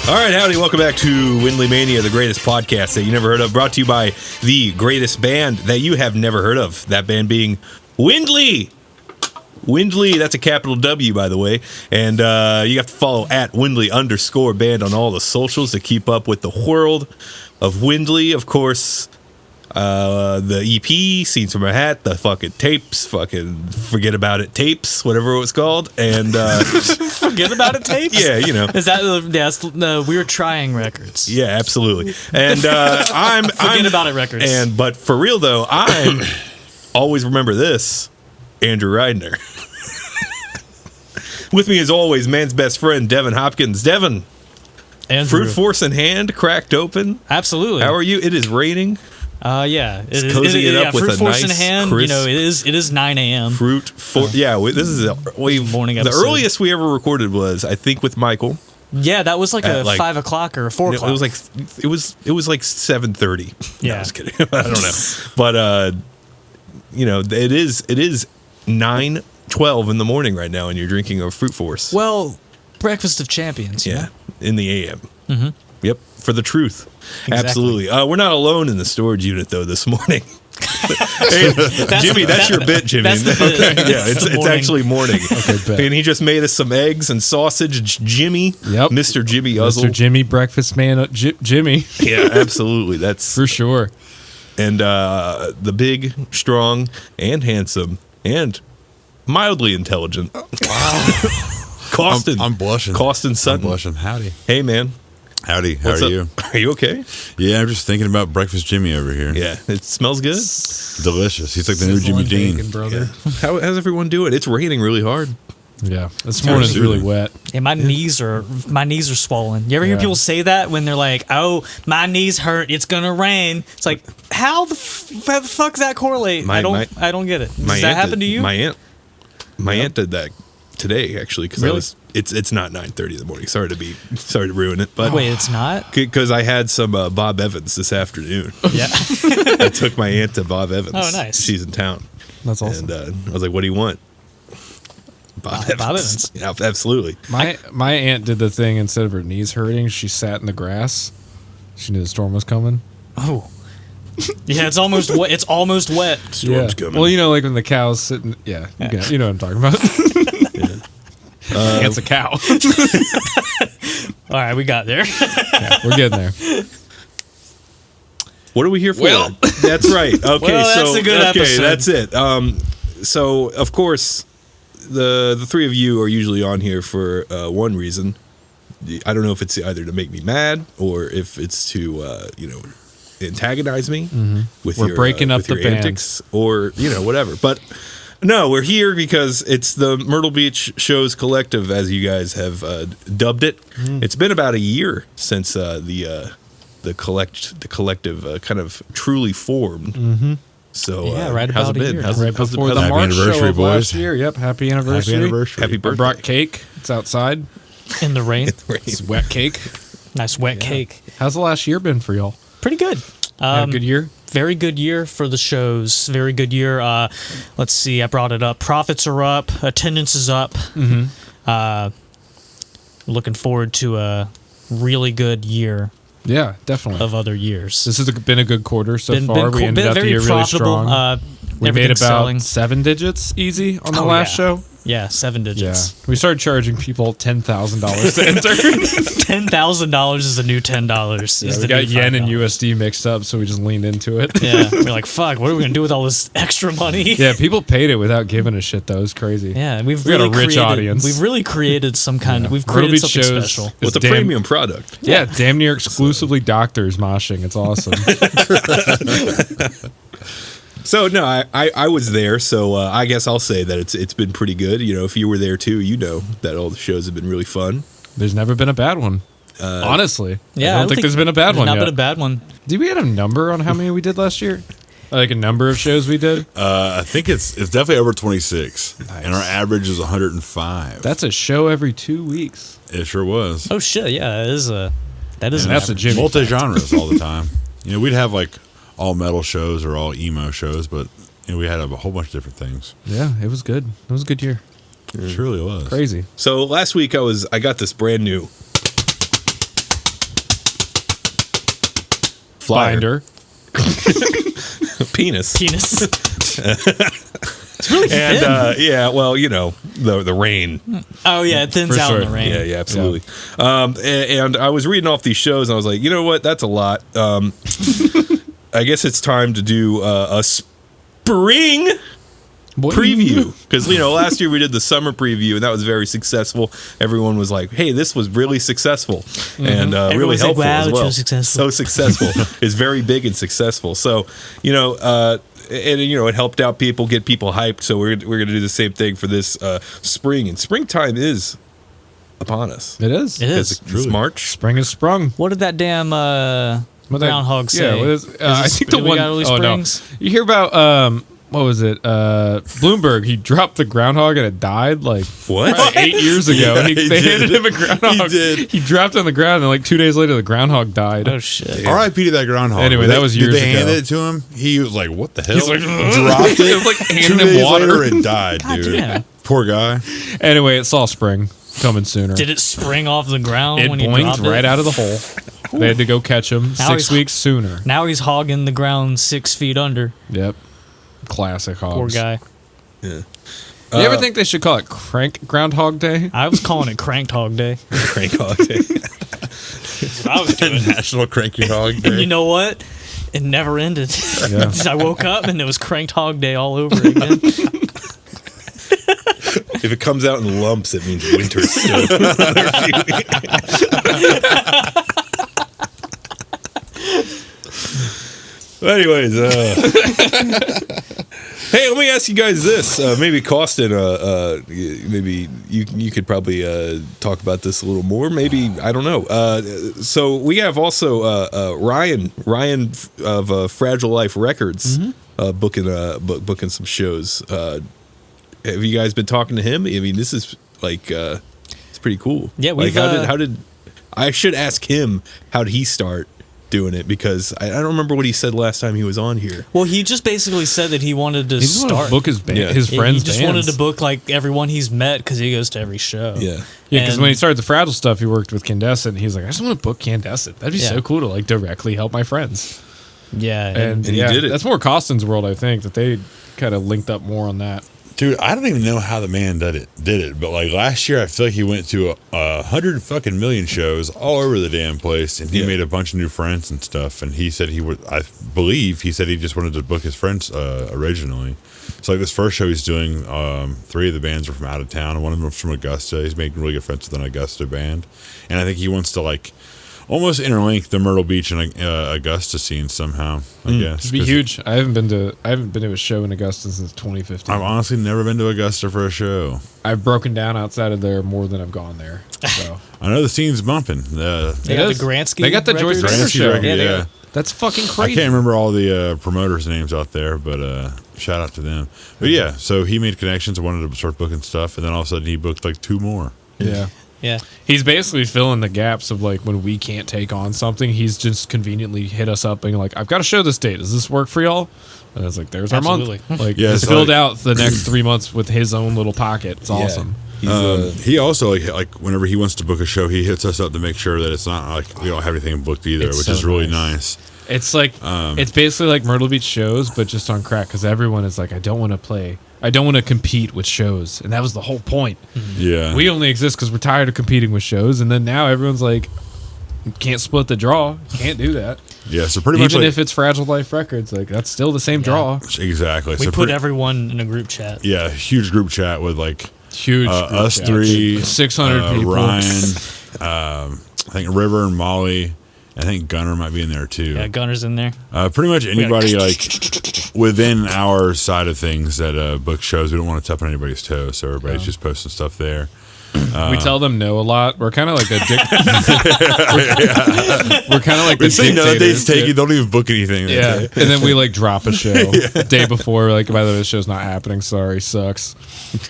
All right, howdy. Welcome back to Windley Mania, the greatest podcast that you never heard of. Brought to you by the greatest band that you have never heard of. That band being Windley. Windley, that's a capital W, by the way. And you have to follow at Windley_band on all the socials to keep up with the world of Windley. Of course, the EP, Scenes from a Hat, the fucking tapes, fucking Forget About It tapes, whatever it was called. And Forget About It tapes? Yeah, you know. Is that the We Were Trying records? Yeah, absolutely. And Forget About It records. But for real though, I'm always remember this, Andrew Reidner. With me as always, man's best friend, Devin Hopkins. Devin, Andrew. Fruit Force in hand, cracked open. Absolutely. How are you? It is raining. Yeah. It's cozy it up with Fruit a Force nice, in hand. crisp, you know, it is 9 a.m. Fruit Force. Yeah, this is morning the episode. earliest we ever recorded was, I think, with Michael. Yeah, that was like At, a 5 o'clock or a 4 o'clock. It was like 7:30. Yeah. No, I was kidding. I don't know. But you know, it is 9:12 in the morning right now, and you're drinking a Fruit Force. Well, Breakfast of Champions. You know? In the AM. Mm-hmm. Yep, for the truth. Exactly. Absolutely. We're not alone in the storage unit though this morning. Hey, Jimmy, that's your bit, Jimmy. That's the bit. Yeah, it's actually morning. Okay, bet. And he just made us some eggs and sausage. It's Jimmy. Yep. Mr. Jimmy Uzzle. Mr. Jimmy, breakfast man, Jimmy. Yeah, absolutely. That's For sure. And the big, strong, and handsome, and mildly intelligent. Costin. I'm blushing. Costin Sutton. I'm blushing. Howdy. Hey, man. Howdy. How What's are up? you? Are you okay? Yeah, I'm just thinking about Breakfast Jimmy over here. Yeah. It smells good. Delicious. He's like the new Jimmy Dean. Bacon, brother. How's everyone doing? It's raining really hard. Yeah. This morning's really wet. Yeah, my knees are swollen. You ever hear Yeah. people say that when they're like, "Oh, my knees hurt. It's gonna rain." It's like, how the fuck does that correlate? I don't get it. Does that happen to you? My aunt did that today actually because Really? it's not 9:30 in the morning. Sorry to ruin it, but Wait, it's not. because I had some Bob Evans this afternoon. Yeah. I took my aunt to Bob Evans. Oh, nice. She's in town. That's awesome. And I was like, "What do you want?" Bob Evans. Yeah, absolutely. My aunt did the thing, instead of her knees hurting, she sat in the grass. She knew the storm was coming. Oh. Yeah, it's almost wet. It's almost wet. Storm's coming. Well, you know, like when the cow's sitting. Yeah, you know what I'm talking about. Aunt's a cow. All right, we got there. Yeah, we're getting there. What are we here for? Well. That's right. Okay, Well, that's a good episode. That's it. So of course, the three of you are usually on here for one reason. I don't know if it's either to make me mad or if it's to antagonize me with We're your breaking up with the your band. antics or whatever. But no, we're here because it's the Myrtle Beach Shows Collective, as you guys have dubbed it. It's been about a year since the collective kind of truly formed. So Yeah, right how's about it a been? year. How's Right how's before the Happy March show anniversary, of last boys. year. Yep, happy anniversary. Happy anniversary. Happy I birthday. brought cake. It's outside. In the rain. It's wet cake. Nice wet cake. How's the last year been for y'all? Pretty good. Had a good year? Very good year for the shows. Very good year. Let's see. I brought it up. Profits are up. Attendance is up. Looking forward to a really good year Yeah, definitely. of other years. This has been a good quarter so far. We ended up the very year really profitable. strong. We made everything's about selling. 7 digits easy on the Oh, last yeah. show. Yeah, 7 Yeah. digits. We started charging people $10,000 to enter. $10,000 is the new $10. Yeah, we got yen and USD mixed up, so we just leaned into it. Yeah, we're like, fuck. What are we gonna do with all this extra money? Yeah, people paid it without giving a shit, though. It's crazy. Yeah, we've We got really a rich created, audience. We've really created some kind of. We've Myrtle created Beach something Shows special. is Well, it's a damn- premium product. Yeah, damn near exclusively doctors moshing. It's awesome. So no, I was there, so I guess I'll say that it's been pretty good. You know, if you were there too, you know that all the shows have been really fun. There's never been a bad one. Honestly. Yeah, I don't think there's been a bad one Not yet. been a bad one. Did we have a number on how many we did last year? Like a number of shows we did? I think it's definitely over 26, and our average is 105. That's a show every 2 weeks. It sure was. Oh shit! Yeah, that is a. That is. And that's a Jimmy multi genres all the time. You know, we'd have like all metal shows or all emo shows, but we had a whole bunch of different things. Yeah, it was good. It was a good year. It truly was. Crazy. So last week I got this brand new Binder. Penis. It's really thin. And well, the rain. Oh yeah, it thins For out sure. in the rain. Yeah, absolutely. And I was reading off these shows, and I was like, you know what? That's a lot. I guess it's time to do a spring preview, because last year we did the summer preview, and that was very successful. Everyone was like, "Hey, this was really successful," and really helpful as well. So successful. It's very big and successful. So it helped out people, get people hyped. So we're going to do the same thing for this spring, and springtime is upon us. It is. It's March. Spring is sprung. What did that damn groundhog say? Yeah, I think the one. Springs? No. You hear about what was it? Bloomberg. He dropped the groundhog and it died like what? 8 years ago. Yeah, They handed him a groundhog. He did. He dropped it on the ground and like 2 days later the groundhog died. Oh shit! R.I.P. to that groundhog. Anyway, that was years Did they ago. hand it to him? He was like, "What the hell?" He's like, dropped it. It was like 2 handing him days water. later, it died, God dude. damn. Poor guy. Anyway, it saw spring coming sooner. Did it spring off the ground It when he boinked dropped right it? out of the hole. They had to go catch him Now 6 he's- weeks sooner. Now he's hogging the ground 6 feet under. Yep. Classic hogs. Poor guy. Yeah. You ever think they should call it Crank Groundhog Day? I was calling it Cranked Hog Day. Crank hog day. That's what I was doing. National Cranky Hog And Day. you know what? It never ended. Yeah. I woke up and it was Cranked Hog Day all over again. If it comes out in lumps, it means winter's still. Another few weeks. Anyways, hey, let me ask you guys this. Maybe Costin, maybe you could probably talk about this a little more. Maybe, I don't know. So we have also Ryan of Fragile Life Records booking some shows. Have you guys been talking to him? I mean, this is like it's pretty cool. Yeah, like we've, how did I should ask him, how did he start doing it, because I don't remember what he said last time he was on here. Well, he just basically said that he wanted to He just wanted start. to book his band, Yeah. his friends' He just bands. wanted to book like everyone he's met because he goes to every show. Yeah. Yeah, because And- when he started the Fragile stuff, he worked with Candescent. And he's like, I just want to book Candescent. That'd be Yeah. so cool to like directly help my friends. Yeah, And he yeah, did it. That's more Costin's world, I think, that they kind of linked up more on that. Dude, I don't even know how the man did it, but like last year, I feel like he went to 100 fucking million shows all over the damn place, and he made a bunch of new friends and stuff. And he said he would, I believe, he said he just wanted to book his friends originally. So like this first show he's doing, 3 of the bands are from out of town, and one of them was from Augusta. He's making really good friends with an Augusta band, and I think he wants to like almost interlink the Myrtle Beach and Augusta scene somehow. I guess It'd be 'Cause huge. I haven't been to a show in Augusta since 2015. I've honestly never been to Augusta for a show. I've broken down outside of there more than I've gone there. So I know the scene's bumping. They It got the is. Gransky. They got the Joyce records. Gransky Gransky show. record, Yeah, they yeah. got- that's fucking I crazy. can't remember all the promoters' names out there, but shout out to them. But yeah, so he made connections and wanted to start booking stuff, and then all of a sudden he booked like 2 more. Yeah. Yeah. He's basically filling the gaps of like when we can't take on something. He's just conveniently hit us up being like, I've got to show this date. Does this work for y'all? And it's like, there's our Absolutely. month. Like, Yeah, he's it's filled like- out the next 3 months with his own little pocket. It's awesome. He's, He also like whenever he wants to book a show, he hits us up to make sure that it's not like we don't have anything booked either, It's which so is really nice. It's like, it's basically like Myrtle Beach shows, but just on crack because everyone is like, I don't want to compete with shows. And that was the whole point. Yeah, We only exist because we're tired of competing with shows. And then now everyone's like, can't split the draw. Can't do that. yeah. So pretty much Even like, if it's Fragile Life Records, like that's still the same draw. exactly. We so put everyone in a group chat. yeah, huge group chat with like Huge. group us chat. 3, 600 people. Ryan, I think River and Molly. I think Gunner might be in there too. Yeah, Gunner's in there. Pretty much anybody like within our side of things that book shows. We don't want to step on anybody's toes, so everybody's just posting stuff there. We tell them no a lot. We're kind of like the we're kind of like the They say no, dictators. they take it. Don't even book anything. Yeah, and then we like drop a show day before. Like, by the way, the show's not happening. Sorry, sucks.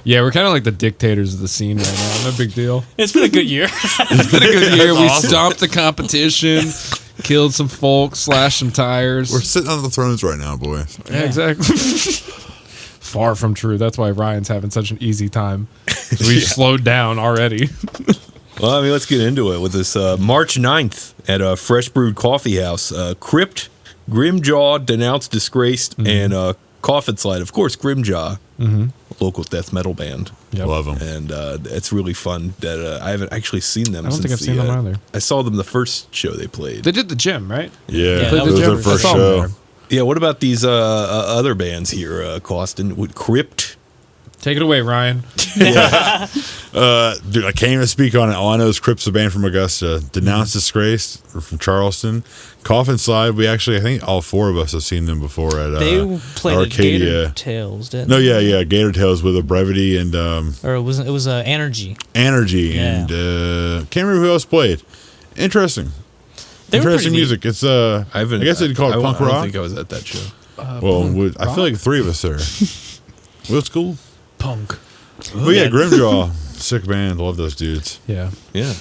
Yeah, we're kind of like the dictators of the scene right now. No big deal. It's been a good year. It's been a good year. We stomped the competition, killed some folks, slashed some tires. We're sitting on the thrones right now, boys. Yeah, exactly. Far from true. That's why Ryan's having such an easy time. We've slowed down already. well, I mean, let's get into it with this March 9th at Fresh Brewed Coffee House. Crypt Grimjaw, Denounced, Disgraced, and Coffin Slide. Of course, Grimjaw, local death metal band. Yep. Love them. And it's really fun that I haven't actually seen them. I don't think I've seen them either. I saw them the first show they played. They did the gym, right? Yeah, that it was their first show. Yeah, what about these other bands here, Costin? Crypt? Take it away, Ryan. Dude, I can't even speak on it. All I know is Crypt's a band from Augusta. Denounced, Disgraced from Charleston. Coffin Slide, I think all four of us have seen them before at They played Arcadia. at Gator Tales, didn't No, they? yeah, Gator Tales with a Brevity and Or it was Energy. Energy Yeah. and can't remember who else played. Interesting. They were Interesting pretty music. It's I guess they'd call it punk I rock. don't think I was at that show. I feel like the three of us there. Well, it's cool. Punk. But yeah, Grimjaw, sick band. Love those dudes. Yeah. Yeah.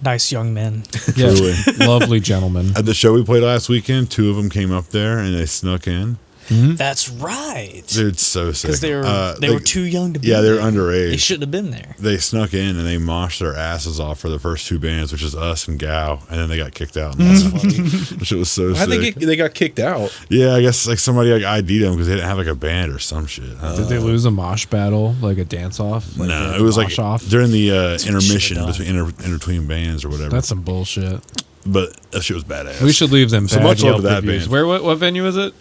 Nice young men. Yeah. Truly. Lovely gentlemen. At the show we played last weekend, two of them came up there and they snuck in. That's right. Dude, so sick. Because they were too young to be Yeah, there. they're underage. They shouldn't have been there. They snuck in and they moshed their asses off for the first two bands, which is us and Gow, and then they got kicked out. Which was so How sick. they got kicked out? Yeah, I guess like somebody like ID'd them because they didn't have like a band or some shit. Did they lose a mosh battle, like a dance off? Like No, it was like off? during the what you intermission should've between in between bands or whatever. That's some bullshit. But that shit was badass. We should leave them So bad much love Yelp to that reviews. band. What venue is it?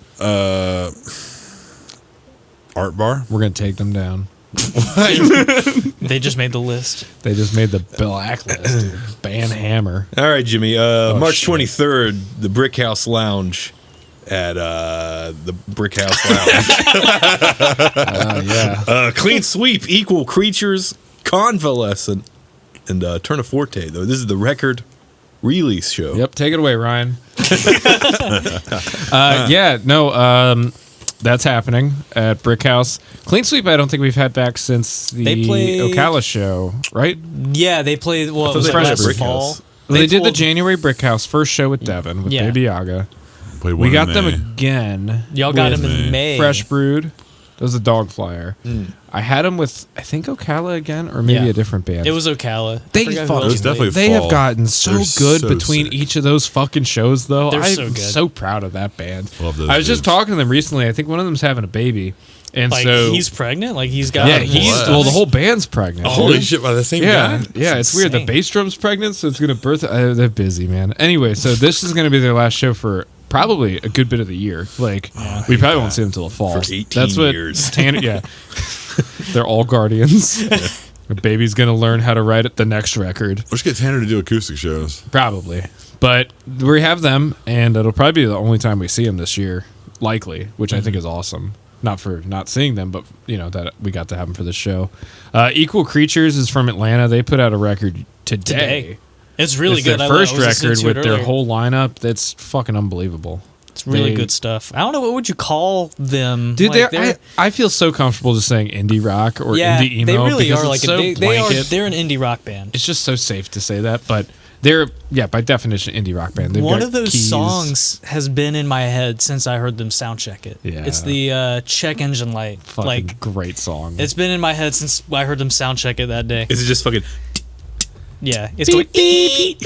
Art Bar. We're gonna take them down. They just made the list. They just made the blacklist. Dude. Ban Hammer. All right, Jimmy. March shit. 23rd, the Brick House Lounge at the Brick House Lounge. Yeah. Clean Sweep, Equal Creatures, Convalescent, and Turn a Forte, though. This is the record release show. Yep. Take it away, Ryan. That's happening at Brick House. Clean Sweep, I don't think we've had back since the They played- Ocala show, right? Yeah, they played. Well, it was they like played last Brick fall. House. They did the pulled- January Brick House first show with Devin with Yeah. Baby Yaga. Played one We in got them May. again. Y'all got with him in May. Fresh Brewed. That was a dog flyer. I had them with I think Ocala again, or maybe Yeah. a different band. It was Ocala. They I forgot who fucking- else It was definitely They have fall. gotten so They're good so between sick. each of those fucking shows, though. They're I'm so good. so proud of that band. Love those I was just dudes. talking to them recently. I think one of them's having a baby, and Like so he's pregnant. Like he's got. yeah, him he's stuff. well, the whole band's pregnant. Holy shit! By the same Yeah, guy. yeah, it's weird. The insane. bass drum's pregnant, so it's gonna birth. They're busy, man. Anyway, so this is gonna be their last show for probably a good bit of the year. Like we probably won't see them until the fall. For 18 That's what years. Tanner. Yeah, they're all guardians. The baby's gonna learn how to write it the next record, Let's get Tanner to do acoustic shows. probably. But we have them, and it'll probably be the only time we see them this year, likely, which I think is awesome. Not for not seeing them, but that we got to have them for this show. Equal Creatures is from Atlanta. They put out a record today. It's really It's good. their I first was listening record to it with their earlier. whole lineup. That's fucking unbelievable. It's really they- good stuff. I don't know what would you call them, Dude, like, I feel so comfortable just saying indie rock or yeah, indie emo. they really because are it's like so they are. blanket. They're an indie rock band. It's just so safe to say that, but they're by definition indie rock band. They've One got of those keys. songs has been in my head since I heard them sound check it. Yeah. It's the check engine light. Fucking Like great song. it's been in my head since I heard them sound check it that day. Is it just fucking? Yeah, it's going. beep,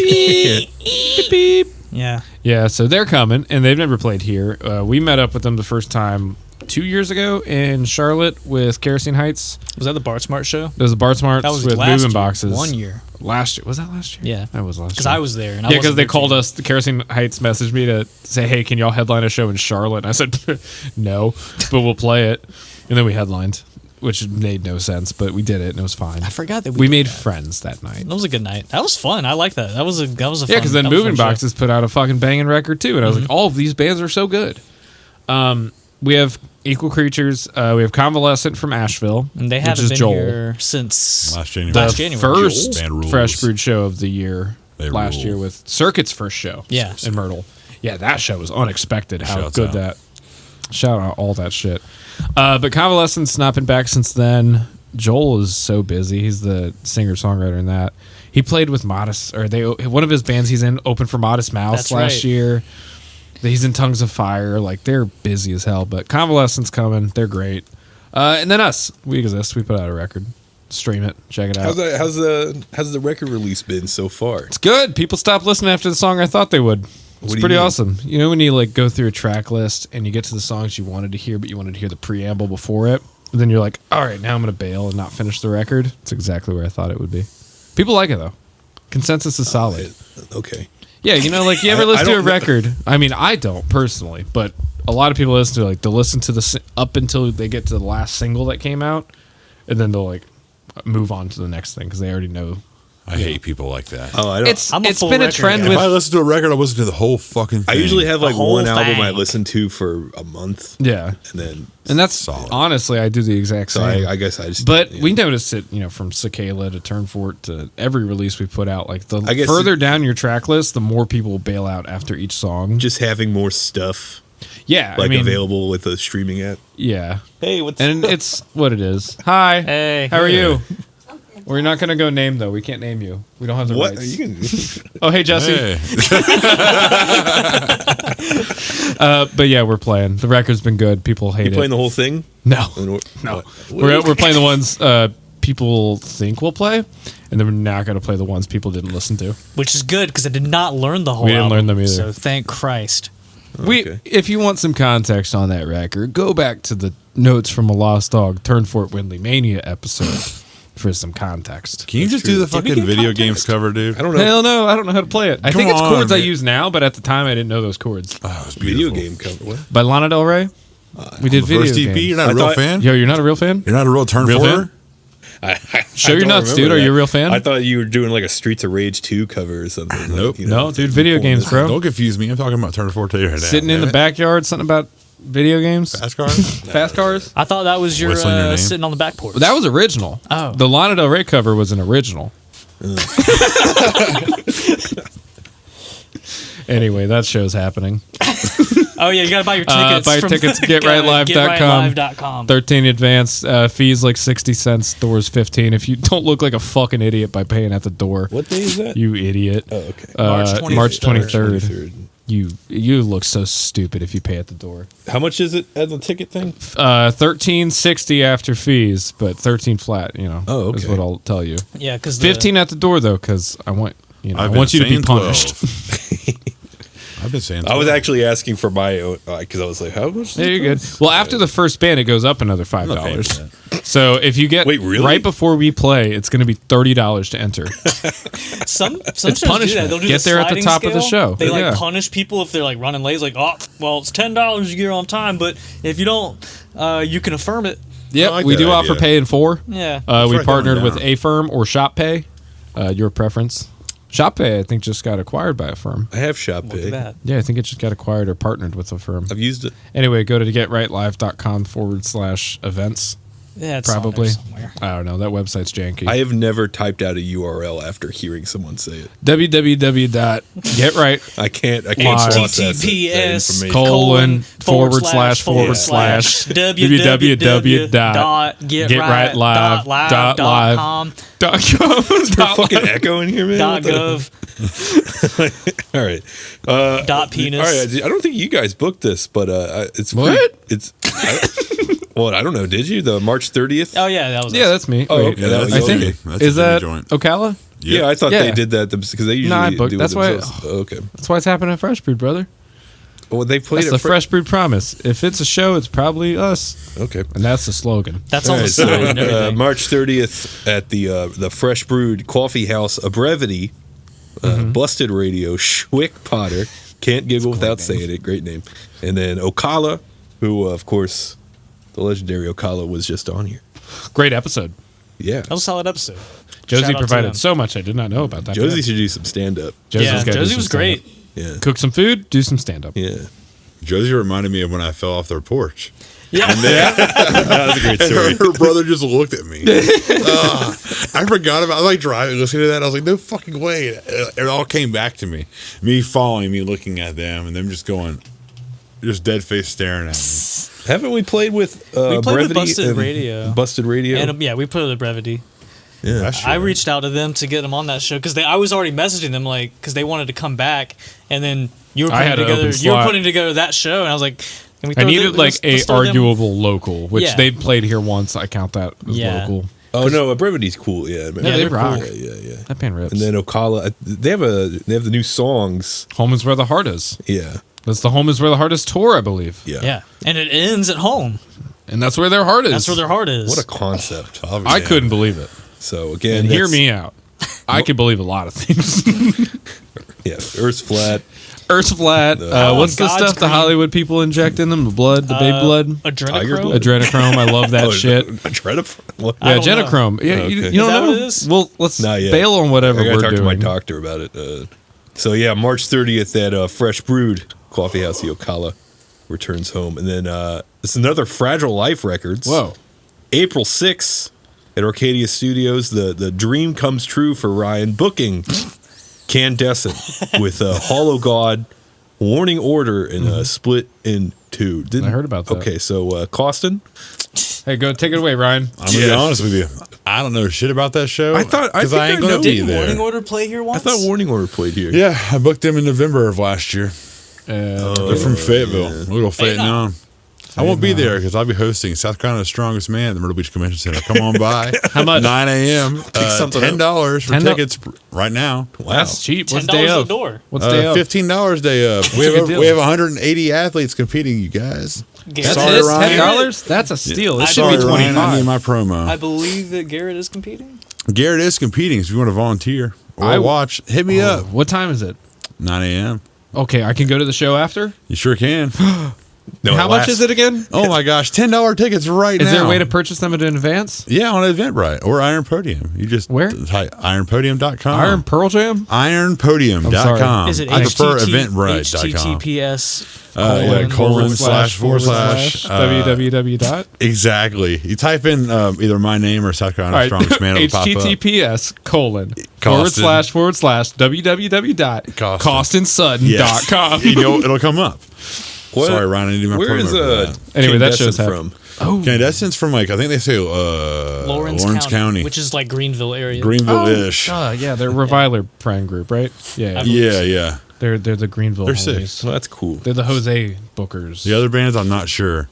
beep. Yeah, Yeah, so they're coming, and they've never played here. We met up with them the first time 2 years ago in Charlotte with Kerosene Heights. was that the Bart Smart show? There was the Bart Smarts That was with last moving year. boxes. 1 year. Last year. Was that last year? Yeah, That was last year. because I was there. And I Yeah, because wasn't they there called too. us. The Kerosene Heights messaged me to say, "Hey, can y'all headline a show in Charlotte?" And I said, "No, but we'll play it." And then we headlined, which made no sense, but we did it and it was fine. I forgot that We did made that. friends that night. That was a good night. That was fun. I like that. That was a Yeah, fun, because then that was a Moving fun show. Boxes put out a fucking banging record too, and I was like, all of these bands are so good. We have Equal Creatures. We have Convalescent from Asheville, And they which haven't is been Joel. here since Last January. The last January. first Band rules. Fresh Brewed show of the year They last rule. year with Circuit's first show. Yeah. in Myrtle. Yeah, that show was unexpected. How Shouts good out. that. Shout out all that shit. But Convalescent's not been back since then. Joel is so busy. He's the singer songwriter in that. He played with Modest, or one of his bands he's in opened for Modest Mouse That's last right. year. He's in Tongues of Fire. Like they're busy as hell. But Convalescent's coming. They're great. And then us. We exist. We put out a record. Stream it. Check it out. How's the record release been so far? It's good. People stopped listening after the song I thought they would. It's pretty awesome. You know when you like go through a track list and you get to the songs you wanted to hear, but you wanted to hear the preamble before it, and then you're like, all right, now I'm going to bail and not finish the record. It's exactly where I thought it would be. People like it though. Consensus is solid. Okay. Yeah, you know, like you ever listen to a record? I mean, I don't personally, but a lot of people listen to like they'll listen to the up until they get to the last single that came out, and then they'll like move on to the next thing because they already know. I hate people like that. Oh, I don't. It's been a trend If with. I listen to a record, I listen to the whole fucking thing. I usually have like whole one album thing. I listen to for a month. Yeah, And that's solid. honestly, I do the exact so same. I guess I just. But we noticed it, you know, from Cicala to Turnfort to every release we put out. Like the I guess further down your track list, the more people will bail out after each song. just having more stuff Yeah, like I mean, available with the streaming app. yeah, Hey, what's and it's what it is. Hi, Hey. how are you? We're not gonna go name though. We can't name you. We don't have the what? rights. You can, Oh, hey Jesse. Hey. But yeah, we're playing. The record's been good. People hate you playing it. the whole thing? No, No. we're playing the ones people think we'll play, and then we're not gonna play the ones people didn't listen to. Which is good because I did not learn the whole We didn't album, learn them either. So thank Christ. Okay. If you want some context on that record, go back to the Notes from a Lost Dog Turnfort Windley Mania episode for some context. Can you just do the Did we fucking get video context? games cover, dude? I don't know. Hell no, I don't know how to play it. I Come think it's on, chords I man. use now, but at the time I didn't know those chords. Oh, it was Video beautiful. game cover. What? By Lana Del Rey, we did The video first EP, games. you're not a I real thought- fan? Yo, you're not a real fan? You're not a real turn Real forwarder? Show your don't nuts, remember dude. Are that. you a real fan? I thought you were doing like a Streets of Rage 2 cover or something. Nope. No, dude, video games, bro. Don't confuse me. I'm talking about turn forward to you right now. Sitting in the backyard, something about video games, Fast cars? fast cars. I thought that was your, Whistling your name? sitting on the back porch. That was original. Oh. The Lana Del Rey cover was an original. Anyway, that show's happening. Oh yeah, you gotta buy your tickets. Buy your tickets, getrightlive.com. getrightlive.com. 13 advance, fees like 60 cents, doors 15. If you don't look like a fucking idiot by paying at the door, What day is that? you idiot. Oh, okay. March 23rd. 23rd. You look so stupid if you pay at the door. How much is it at the ticket thing? $13.60 after fees, but 13 flat, you know. Oh, is okay. what I'll tell you. Yeah, because 15 at the door though, because I want I I've want been you to be saying punished. 12. I've been saying I was 12. actually asking for my because I was like, how much? Yeah, you're good. Well, after the first band, it goes up another I'm not paying $5. for that. So if you get Wait, really? right before we play, it's going to be $30 to enter. some It's shows do punishment. that. They'll do Get the there at the sliding top of the scale. show. They like Yeah. punish people if they're like running late. It's like, oh, well, it's $10 you get on time, but if you don't, you can affirm it. Yep, I like we that do offer idea. pay in 4. Yeah. We write that partnered one with down. Affirm or Shop Pay. Your preference. Shop Pay, I think, just got acquired by Affirm. I have Shop Look at Pay. that. Yeah, I think it just got acquired or partnered with Affirm. I've used it. Anyway, go to getrightlive.com/events. Yeah, it's on Probably. there somewhere. I don't know. That website's janky. I have never typed out a URL after hearing someone say it. www.getright I can't Live. process it, that HTTPS information. www.getright.live.com. There's a fucking echo in here, man. Dot What the- gov. All right. Dot penis. All right. I don't think you guys booked this, but it's What? Well, I don't know. Did you the March 30th? Oh yeah, that was Yeah, us. that's me. Oh, Wait, okay. Yeah, that's I was think okay. That's a is Jimmy that joint. Ocala? Yeah, I thought Yeah. they did that because they usually I booked- do that's it why- themselves. Oh, okay. That's why it's happening at Fresh Brewed, brother. Well, they played That's it. the Fresh Brewed promise. If it's a show, it's probably us, Okay. and that's the slogan. That's All on the right, so, side and everything. March 30th at the Fresh Brewed Coffee House, a brevity, Busted Radio, Schwick Potter. Can't giggle without saying it. Great name. And then Ocala, who, of course, the legendary Ocala was just on here. Great episode. Yeah. That was a solid episode. Josie Shout out to them. provided so much I did not know about that. Josie band. should do some stand up. Josie's Yeah, gotta do Josie some was stand-up. great. Yeah. Cook some food, do some stand up. Yeah. Josie reminded me of when I fell off their porch. Yeah. That was a great And story. her brother just looked at me. I forgot about I was like driving, listening to that. I was like, no fucking way. It all came back to me. Me following me, looking at them, and them just going, just dead face staring at me. Haven't we played with We played with Brevity Busted and Radio. Busted Radio? And yeah, we put it at Brevity. yeah. That's true. I reached out to them to get them on that show because I was already messaging them like because they wanted to come back, and then you were I putting had an together open slot. that show, and I was like, can we I throw needed like let's a throw them- arguable local, which Yeah. they played here once. I count that as Yeah. local. Oh no, Brevity's cool. Yeah, man. Yeah, they rock. Cool. Yeah. That band rips. And then Ocala, they have the new songs. Home is where the heart is. Yeah. That's the Home is where the heart is tour, I believe. Yeah. And it ends at home. And that's where their heart is. That's where their heart is. What a concept. I couldn't believe it. So again, And hear me out. I could believe a lot of things. Yeah, Earth's flat. Earth's flat. What's the God's stuff the green. Hollywood people inject in them? The blood, the baby blood? Adrenochrome? Adrenochrome. I love that shit. Adrenochrome. Yeah, don't know. adrenochrome. Yeah, Okay. you Is don't that know? what it is? Well, let's Not yet. bail on whatever I gotta we're talk doing. to my doctor about it. So yeah, March 30th at Fresh Brewed Coffee House, the Ocala returns home, and then it's another Fragile Life Records. Whoa. April 6th at Arcadia Studios, the dream comes true for Ryan, booking Candescent with Hollow God, Warning Order, and Split in Two. I heard about that. Okay, so Costin? Hey, go take it away, Ryan. I'm gonna be honest with you. I don't know shit about that show. I thought- I because think I ain't I gonna know. be Didn't there. Warning Order play here I once? thought Warning Order played here. Yeah, I booked them in November of last year. They're from Fayetteville, little Fayetteville. I won't be there because I'll be hosting South Carolina's Strongest Man at the Myrtle Beach Convention Center. Come on by. How much? 9 a.m. something $10 for $10 tickets right now. Wow. That's cheap. What's $10 day a of? door. What's day of? $15 day of. a good deal. We have 180 athletes competing, you guys. Garrett. Sorry, It? Ryan. $10? That's a steal. It should Sorry, be Ryan, I need 25. my promo. I believe that Garrett is competing. Garrett is competing, so if you want to volunteer or I- watch, hit me up. What time is it? 9 a.m. Okay, I can go to the show after. You sure can. No, How much is it again? Oh my gosh, $10 tickets right now. Is there a way to purchase them in advance? Yeah, on Eventbrite or Iron Podium. You just Where? type ironpodium.com. Iron Pearl Jam? ironpodium.com. Is it I prefer eventbrite.com. HTTPS // www dot. Exactly. You type in either my name or South Carolina's Strongest Man. It'll pop up. HTTPS Costin. / www dot CostinSutton.com. You know, it'll come up. What? Sorry, Ryan, I need to do my Where promo is for that. Anyway, that Candescent show's happening. from? Candescent's from I think they say Lawrence County, which is like Greenville area. Greenville-ish. Yeah, they're a Reviler friend group, right? Yeah. Yeah. They're the Greenville They're sick. homies. Well, that's cool. They're the Jose Bookers. The other bands, I'm not sure.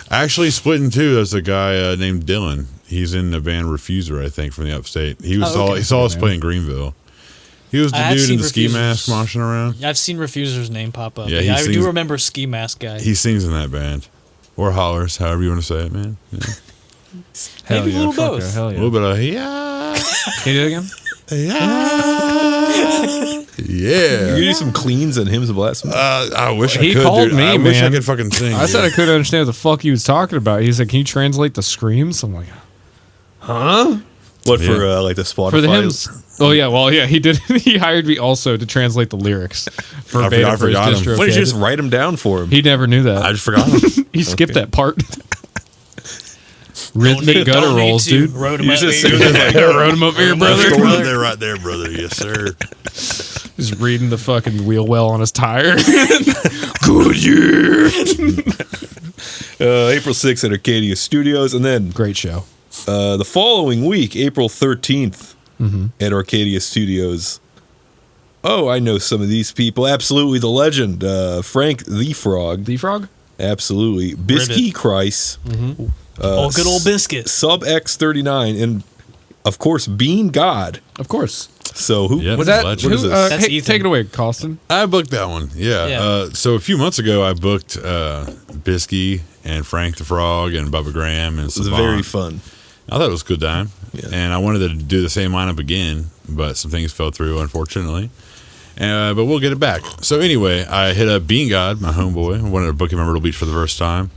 Actually, split in two. There's a guy named Dylan. He's in the band Refuser, I think, from the upstate. He saw us play in Greenville. He was the I've dude in seen the ski Refusers. mask moshing around. I've seen Refuser's name pop up. Yeah, Yeah, he I sings- do remember Ski Mask Guy. He sings in that band. Or hollers, however you want to say it, man. Yeah. Hell Maybe a yeah, little fuck both. yeah, hell A yeah. little bit of yeah. Can you do it again? You Yeah. do some cleans and hymns of blasphemy. I wish He I could. called dude. me, I wish I man. could fucking sing. I said I couldn't understand what the fuck he was talking about. He said, "Can you translate the screams?" I'm like, What for? Yeah. Like the Spotify? for the hymns. Oh yeah, well yeah, he did. He hired me also to translate the lyrics for I Beta for his forgot him. distro. Why did you just write them down for him? He never knew that. I just forgot him. He skipped that part. Rhythmic gutter Don't need rolls, to. dude. Wrote him You up just here. sit there like, Wrote him up here, Brother, brother. right there, brother. Yes, sir. Just reading the fucking wheel well on his tire. Good year. April 6th at Arcadia Studios, and then Great show. the following week, April 13th at Arcadia Studios. Oh, I know some of these people. Absolutely, the legend, Frank the Frog. The Frog? Absolutely, Bisky Christ. Oh, good old biscuit. Sub X39, and of course, Bean God. Of course. So who? Yeah. What Was is that legend. What is who? this? That's Hey, Ethan. take it away, Costin. I booked that one. Yeah. Yeah. So a few months ago, I booked Bisky and Frank the Frog and Bubba Graham and It was Savant. very fun. I thought it was a good time. Yeah. And I wanted to do the same lineup again, but some things fell through, unfortunately. But we'll get it back. So anyway, I hit up Bean God, my homeboy. I wanted to book him at Myrtle Beach for the first time.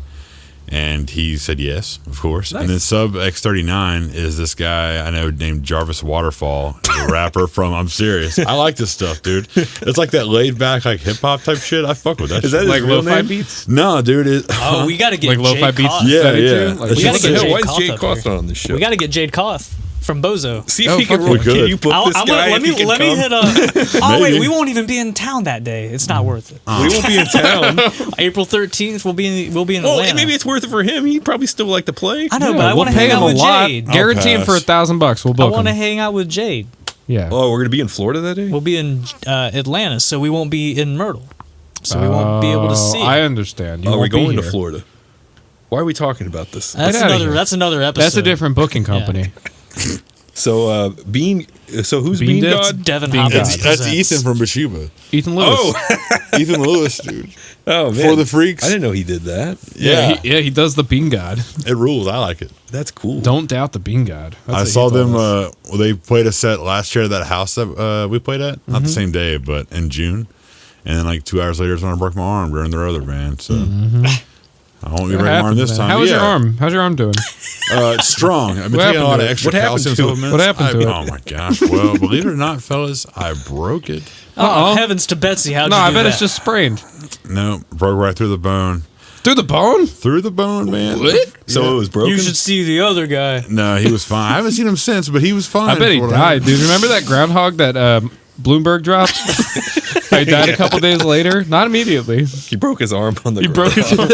And he said yes, of course. Nice. And then Sub X39 is this guy I know named Jarvis Waterfall. He's a rapper from, I'm serious. I like this stuff, dude. It's like that laid back, like hip hop type shit. I fuck with that Is shit. that his Like real lo-fi name? beats? No, dude. Oh, we got to get Like lo-fi Jade beats? Koth. Yeah, Steady yeah. too? Like, We What gotta the get hell? Jade Why is Koth Jade up Koth here. not on this show? We got to get Jade Koth from Bozo. See if Oh, he can. fuck yeah. Can you book this guy? let if he can me come? hit up. Oh wait, Maybe. we won't even be in town that day. It's not worth it. We won't be in town. April 13th, we'll be in Well, Atlanta. maybe it's worth it for him. He'd probably still like to play. I know, but Yeah, I want to we'll hang pay him out a with lot. Jade. Guarantee him for pass. $1,000. We'll I book want to him. hang out with Jade. Yeah. Oh, we're gonna be in Florida that day. We'll be in Atlanta, so we won't be in Myrtle. So we won't be able to see. I understand. You Oh, we're won't be going to here. Florida. Why are we talking about this? That's another episode. That's a different booking company. So who's Bean Bean Dad? God? Devin Bean Hopkins. God. That's presents. Ethan from Bathsheba. Ethan Lewis. Oh, Ethan Lewis, dude. oh man. For the freaks. I didn't know he did that. Yeah, He does the Bean God. it rules. I like it. That's cool. Don't doubt the Bean God. That's I what saw he them. told us. They played a set last year at that house that we played at. Not the same day, but in June. And then like 2 hours later, is when I broke my arm during their other band. So I won't be breaking my arm this time. How was your arm? How's your arm doing? It's strong. I've been What taking a lot happened of to it? extra What happened calcium to it? supplements. What happened to it? Oh my gosh! Well, believe it or not, fellas, I broke it. Oh, heavens to Betsy! How'd No, you do I bet that? it's just sprained. No, broke right through the bone. Through the bone? Through the bone, man. So it was broken. You should see the other guy. No, he was fine. I haven't seen him since, but he was fine. I bet he for what died, dude. Remember that groundhog that Bloomberg dropped? He died a couple days later. Not immediately. He broke his arm on the He ground. broke his arm.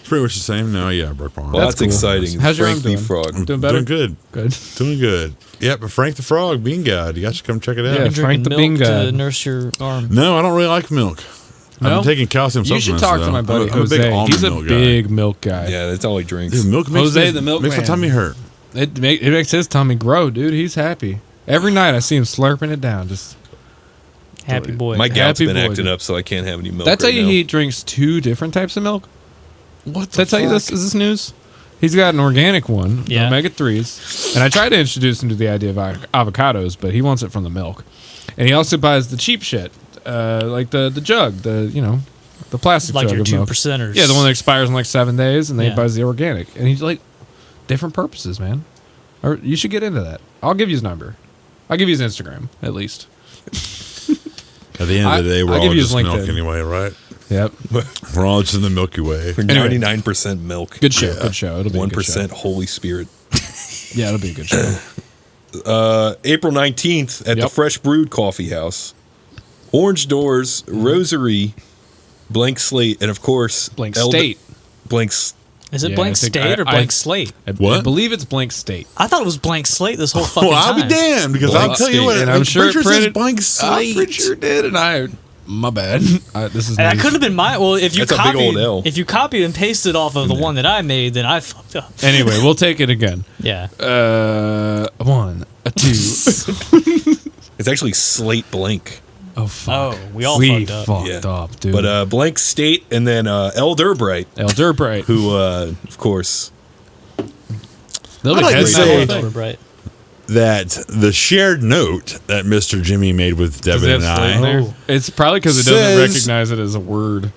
Pretty much the same. No, yeah, I broke my arm. Well, that's cool. exciting. How's your Frank arm the doing? Frog. Doing better? Doing good. Good. Doing good. Yeah, but Frank the Frog, Bean God, you guys should come check it out. Yeah. Been Frank drinking the Bean milk to God. nurse your arm. No, I don't really like milk. I've No? been taking calcium You supplements. should talk to though. my buddy I'm a big Jose. almond He's a milk big milk guy. Yeah, that's all he drinks. Dude, milk makes Jose me, the milkman. makes my tummy hurt. It makes his tummy grow, dude. He's happy. Every night I see him slurping it down. Just Happy boy. My gout's Happy been boy, acting dude. up, so I can't have any milk. Did I tell right you now. he drinks 2 different types of milk? What Did I tell you this? Is this news? He's got an organic one, Yeah. omega-3s, and I tried to introduce him to the idea of avocados, but he wants it from the milk. And he also buys the cheap shit, like the jug, the plastic Like jug your of milk. 2%ers. Yeah, the one that expires in like 7 days, and then Yeah. he buys the organic. And he's like, different purposes, man. Or you should get into that. I'll give you his number. I'll give you his Instagram, at least. At the end of the day, we're I'll give all you just his milk LinkedIn. anyway, right? Yep. We're all just in the Milky Way. We're Anyway. 99% milk. Good show. Good show. It'll be a good 1% Holy Spirit. show. Yeah, it'll be a good show. April 19th at the Yep. Fresh Brewed Coffee House. Orange Doors, Rosary, Blank Slate, and of course, Blank State. Is it Yeah, blank I think state or I- blank slate? I What? believe it's Blank State. I thought it was blank slate this whole fucking Well, I'll time. be damned because Blank I'll tell you State. what, And I'm sure it says printed blank slate. I'm pretty sure it did, and my bad. This is And that news. could have been my. Well, if you That's a big copied, old L. if you copied and pasted off of the one that I made, then I fucked up. Anyway, we'll take it again. Yeah. 1, 2. It's actually Slate Blank. Oh fuck! Oh, we all fucked up. fucked Yeah. up, dude. But Blank State and then Elder Bright, Elder Bright, who, of course, they'll be I'd like to heading say- that whole thing. Right. That the shared note that Mr. Jimmy made with Does Devin it and have slate I, there? Oh. It's probably because it doesn't Says- recognize it as a word.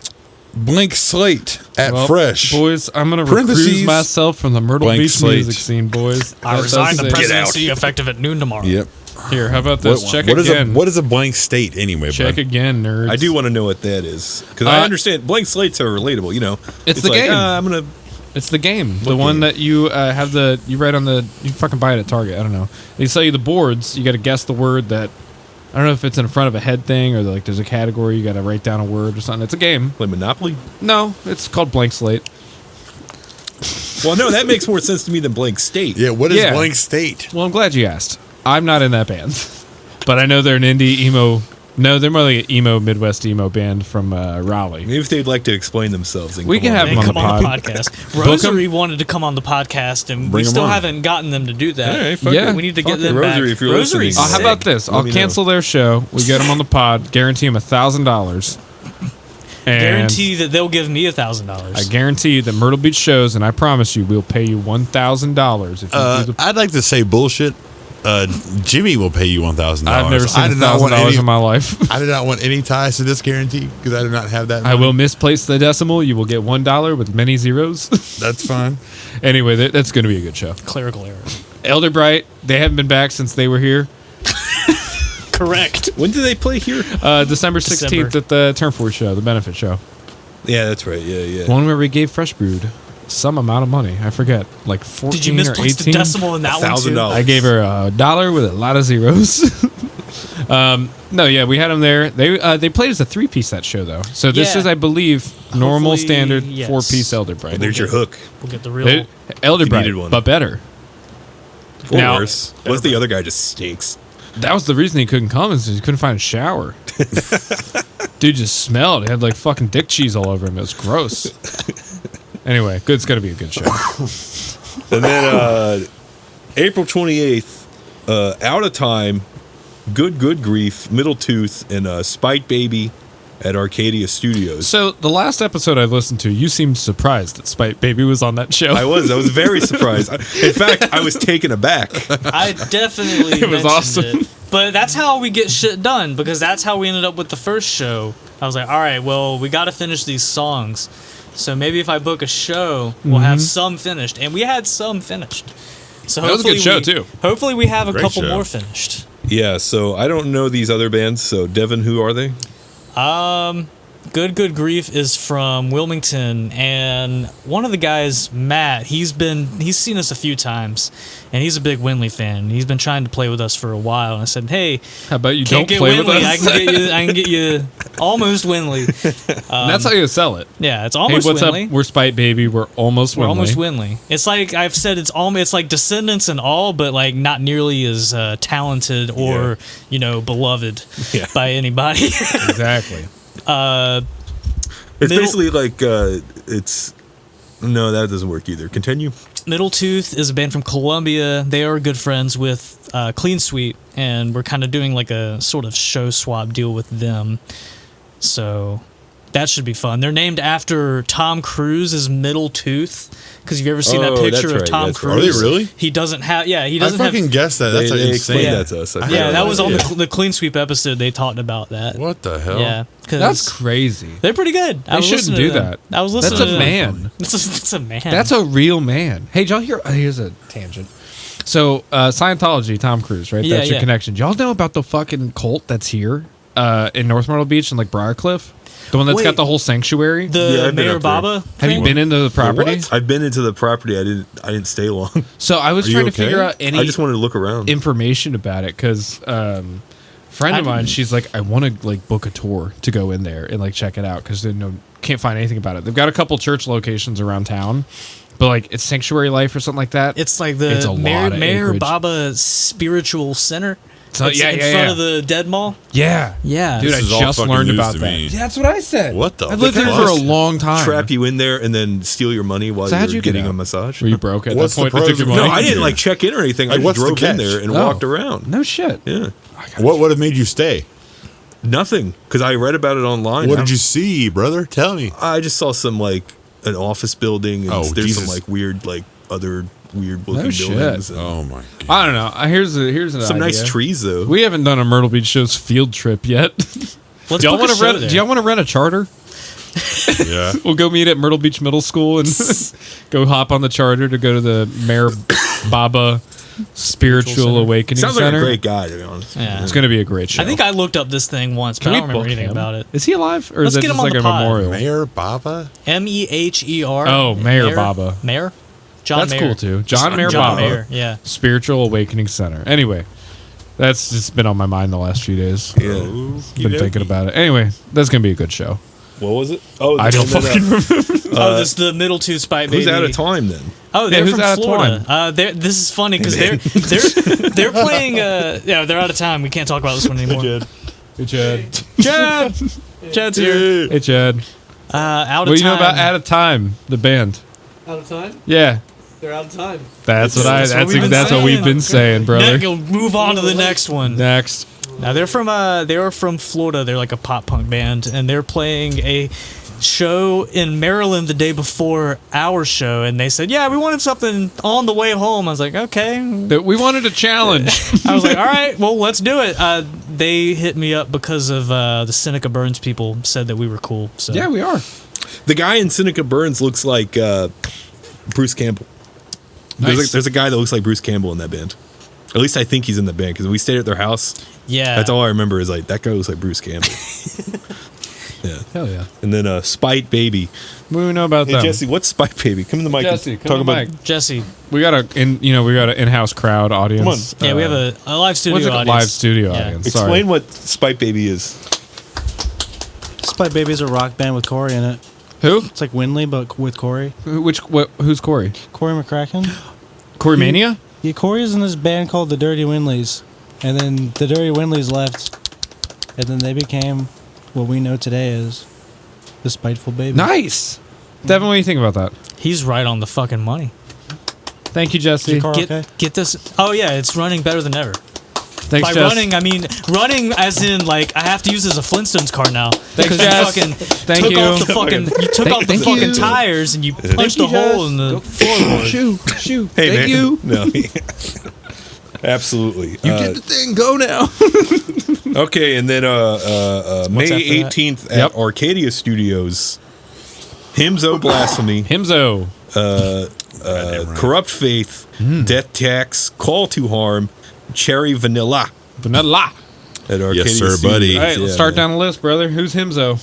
blank slate at Well, Fresh. boys. I'm gonna Parentheses, recuse myself from the Myrtle blank Beach slate. music scene, boys. I That resigned does the say- presidency effective at noon tomorrow. Yep. Here, how about this? Check what is again. what is a blank state anyway, Check bud? again, nerds. I do want to know what that is. Because I Uh, understand blank slates are relatable, you know. It's the like, game. I'm going to. It's the game. The What one game? that you have you write on the you fucking buy it at Target. I don't know. They sell you the boards. You got to guess the word that. I don't know if it's in front of a head thing or like there's a category you got to write down a word or something. It's a game. Like Monopoly? No, it's called Blank Slate. Well, no, that makes more sense to me than blank state. Yeah, what is Yeah. blank state? Well, I'm glad you asked. I'm not in that band, but I know they're an indie emo. No, they're more like an emo Midwest emo band from Raleigh. Maybe if they'd like to explain themselves. We can have They them on come the on the pod. podcast. Book 'em. Rosary wanted to come on the podcast, and Bring we 'em still on. haven't gotten them to do that. All right, fuck Yeah. it. We need to Fuck get it. them Rosary, back. if you're Rosary's listening. How sick. about this? Let I'll me know. cancel their show. We get them on the pod. Guarantee them $1,000. And Guarantee that they'll give me $1,000. I guarantee you that Myrtle Beach shows, and I promise you, we'll pay you $1,000 if you do the. I'd like to say bullshit. Jimmy will pay you $1,000. I've never seen I did not want $1,000 any. in my life. I did not want any ties to this guarantee because I did not have that. I money. will misplace the decimal. You will get $1 with many zeros. That's fine. Anyway, that's going to be a good show. Clerical errors. Elder Bright, they haven't been back since they were here. Correct. When do they play here? December 16th December. at the Turn Force show, the benefit show. Yeah, that's right. Yeah, yeah. One where we gave Fresh Brewed some amount of money. I forget, like 14 Did you or misplace 18. the decimal in that one too? $1,000. I gave her $1 with a lot of zeros. No, yeah, we had them there. They played as a 3-piece that show though. So this Yeah. is, I believe, normal Hopefully, standard yes. 4-piece Elder Bright. There's your hook. We'll get the real. Elder You Bright, needed one. but better. Or Now- worse. What if the other guy just stinks? That was the reason he couldn't come, is he couldn't find a shower. Dude just smelled. It had like fucking dick cheese all over him. It was gross. Anyway, it's going to be a good show. And then April 28th, Out of Time, Good Grief, Middle Tooth, and Spite Baby at Arcadia Studios. So the last episode I listened to, you seemed surprised that Spite Baby was on that show. I was very surprised. In fact, I was taken aback. I definitely It was mentioned awesome. it. But that's how we get shit done, because that's how we ended up with the first show. I was like, all right, well, we got to finish these songs. So maybe if I book a show, we'll have some finished. And we had some finished. So that was a good show, too. Hopefully we have a Great couple show. more finished. Yeah, so I don't know these other bands. So, Devin, who are they? Good Grief is from Wilmington, and one of the guys, Matt, he's seen us a few times, and he's a big Winley fan. He's been trying to play with us for a while, and I said, hey, How about you can't don't get play Winley. with us? I can get you almost Winley. And that's how you sell it. Yeah, it's Hey, almost what's Winley. up? We're Spite Baby. We're almost We're Winley. almost Winley. It's like I've said, it's like Descendants and all, but like not nearly as talented or beloved by anybody. Exactly. It's basically like it's. No, that doesn't work either. Continue. Middle Tooth is a band from Columbia. They are good friends with Clean Sweep, and we're kind of doing like a sort of show swap deal with them. So that should be fun. They're named after Tom Cruise's middle tooth. Because you've ever seen that picture that's of right, Tom that's Cruise? right. Are they really? He doesn't have. Yeah, he I doesn't fucking have. guessed that. That's They explained insane. that to us. I Yeah, forgot that about was it. on Yeah. the Clean Sweep episode. They talked about that. What the hell? Yeah, 'cause That's crazy. they're pretty good. They shouldn't do that. I was listening. That's a to them. man. It's a man. That's a real man. Hey, did y'all hear? Here's a tangent. So, Scientology, Tom Cruise, right? Yeah, That's your yeah. connection. Do y'all know about the fucking cult that's here in North Myrtle Beach and like Briarcliff? The one that's Wait. got the whole sanctuary? Yeah, the I've been Mayor up there. Baba. Have you thing? been into the property? What? I've been into the property. I didn't stay long. So I was Are you trying to okay? figure out any I just wanted to look around. information about it because friend of mine, she's like, I want to like book a tour to go in there and like check it out because they can't find anything about it. They've got a couple church locations around town, but like it's Sanctuary Life or something like that. It's like It's a the lot of Mayor acreage. Baba Spiritual Center. So, It's yeah, in yeah, front yeah. of the Dead Mall. Yeah. Yeah. Dude, This I is all just fucking learned news about to that. me. Yeah, that's what I said. What the I lived there fuck? for a long time. Trap you in there and then steal your money while So how'd you're you get getting out? a massage. Were you broke at What's that the point? They took pros your and money? No, I didn't here? like check in or anything. I Like, just what's the drove in catch? there and Oh. walked around. No shit. Yeah, What would have made you stay? nothing because I read about it online. What did you see, brother? Tell me. I just saw some like an office building and Oh, there's Jesus. some like weird like other weird looking No shit. buildings. And Oh my god. I don't know. Here's an some nice idea. trees though. We haven't done a Myrtle Beach Shows field trip yet. Let's do y'all book a want to show rent? there. Do y'all want to rent a charter? Yeah. We'll go meet at Myrtle Beach Middle School and go hop on the charter to go to the Mayor Baba Spiritual Center. Awakening Sounds like Center. a great guy to be honest. Yeah. It's going to be a great show. I think I looked up this thing once, but Can I we don't remember book anything him? about it. Is he alive, or Let's is that get him just on like the a pod. memorial? Mayor Baba? Meher. Oh, Mayor Baba. Mayor. John That's Mayer. cool too. John Mayer John Baba, Mayer. Yeah. Spiritual Awakening Center. Anyway, that's just been on my mind the last few days. Yeah. Been thinking about it. Anyway, that's gonna be a good show. What was it? Oh, I don't and then, fucking remember. Oh, this is the Middle Tooth Spite Baby. Who's out of time then? Oh, they're who's from out of Florida. This is funny because they're playing. Yeah, they're out of time. We can't talk about this one anymore. Hey Chad. Chad. Chad's here. Hey Chad. Out of What do you know time. about Out of Time, the band? Out of time? Yeah, They're out of time. that's what That's what we've been that's what we've saying. been saying, brother. We'll move on to the next one. Next. Now they're from Florida. They're like a pop punk band, and they're playing a show in Maryland the day before our show. And they said, "Yeah, we wanted something on the way home." I was like, "Okay." That we wanted a challenge. I was like, "All right, well, let's do it." They hit me up because of the Seneca Burns people said that we were cool. So Yeah, we are. The guy in Seneca Burns looks like Bruce Campbell. Nice. There's a guy that looks like Bruce Campbell in that band. At least I think he's in the band because we stayed at their house. yeah, That's all I remember is like that guy looks like Bruce Campbell. Yeah. Hell yeah. And then Spite Baby. What do we know about Hey them? Jesse, what's Spite Baby? Come to the mic. Jesse, and come talk to the about. mic. Jesse. We got an in-house crowd audience. Yeah, we have a live studio what's it? audience. Live studio Yeah. audience. Explain Sorry. what Spite Baby is. Spite Baby's a rock band with Corey in it. Who? It's like Winley, but with Corey. Who's Corey? Corey McCracken. Corey Mania? Yeah, Corey's in this band called the Dirty Winleys. And then the Dirty Winleys left. And then they became what we know today as the Spiteful Baby. Nice. Devin, what do you think about that? He's right on the fucking money. Thank you, Jesse. Car okay? Get this. Oh yeah, it's running better than ever. Thanks, By Jess. running, I mean running as in like I have to use it as a Flintstones car now. Thanks, Because Jess. you fucking Thank took you. off the fucking you took off the thank fucking you. tires and you punched a hole in the floorboard. Shoot. Hey, Thank man. you. No. Absolutely. You did the thing. Go now. Okay, and then May after that? 18th at Yep. Arcadia Studios, Hymns-O Blasphemy, Himzo. Corrupt Faith, Death Tax, Call to Harm, Cherry Vanilla Vanilla. at Arcadia Yes, sir, Studios. buddy. All right, let's Yeah, start man. down the list, brother. Who's Himzo?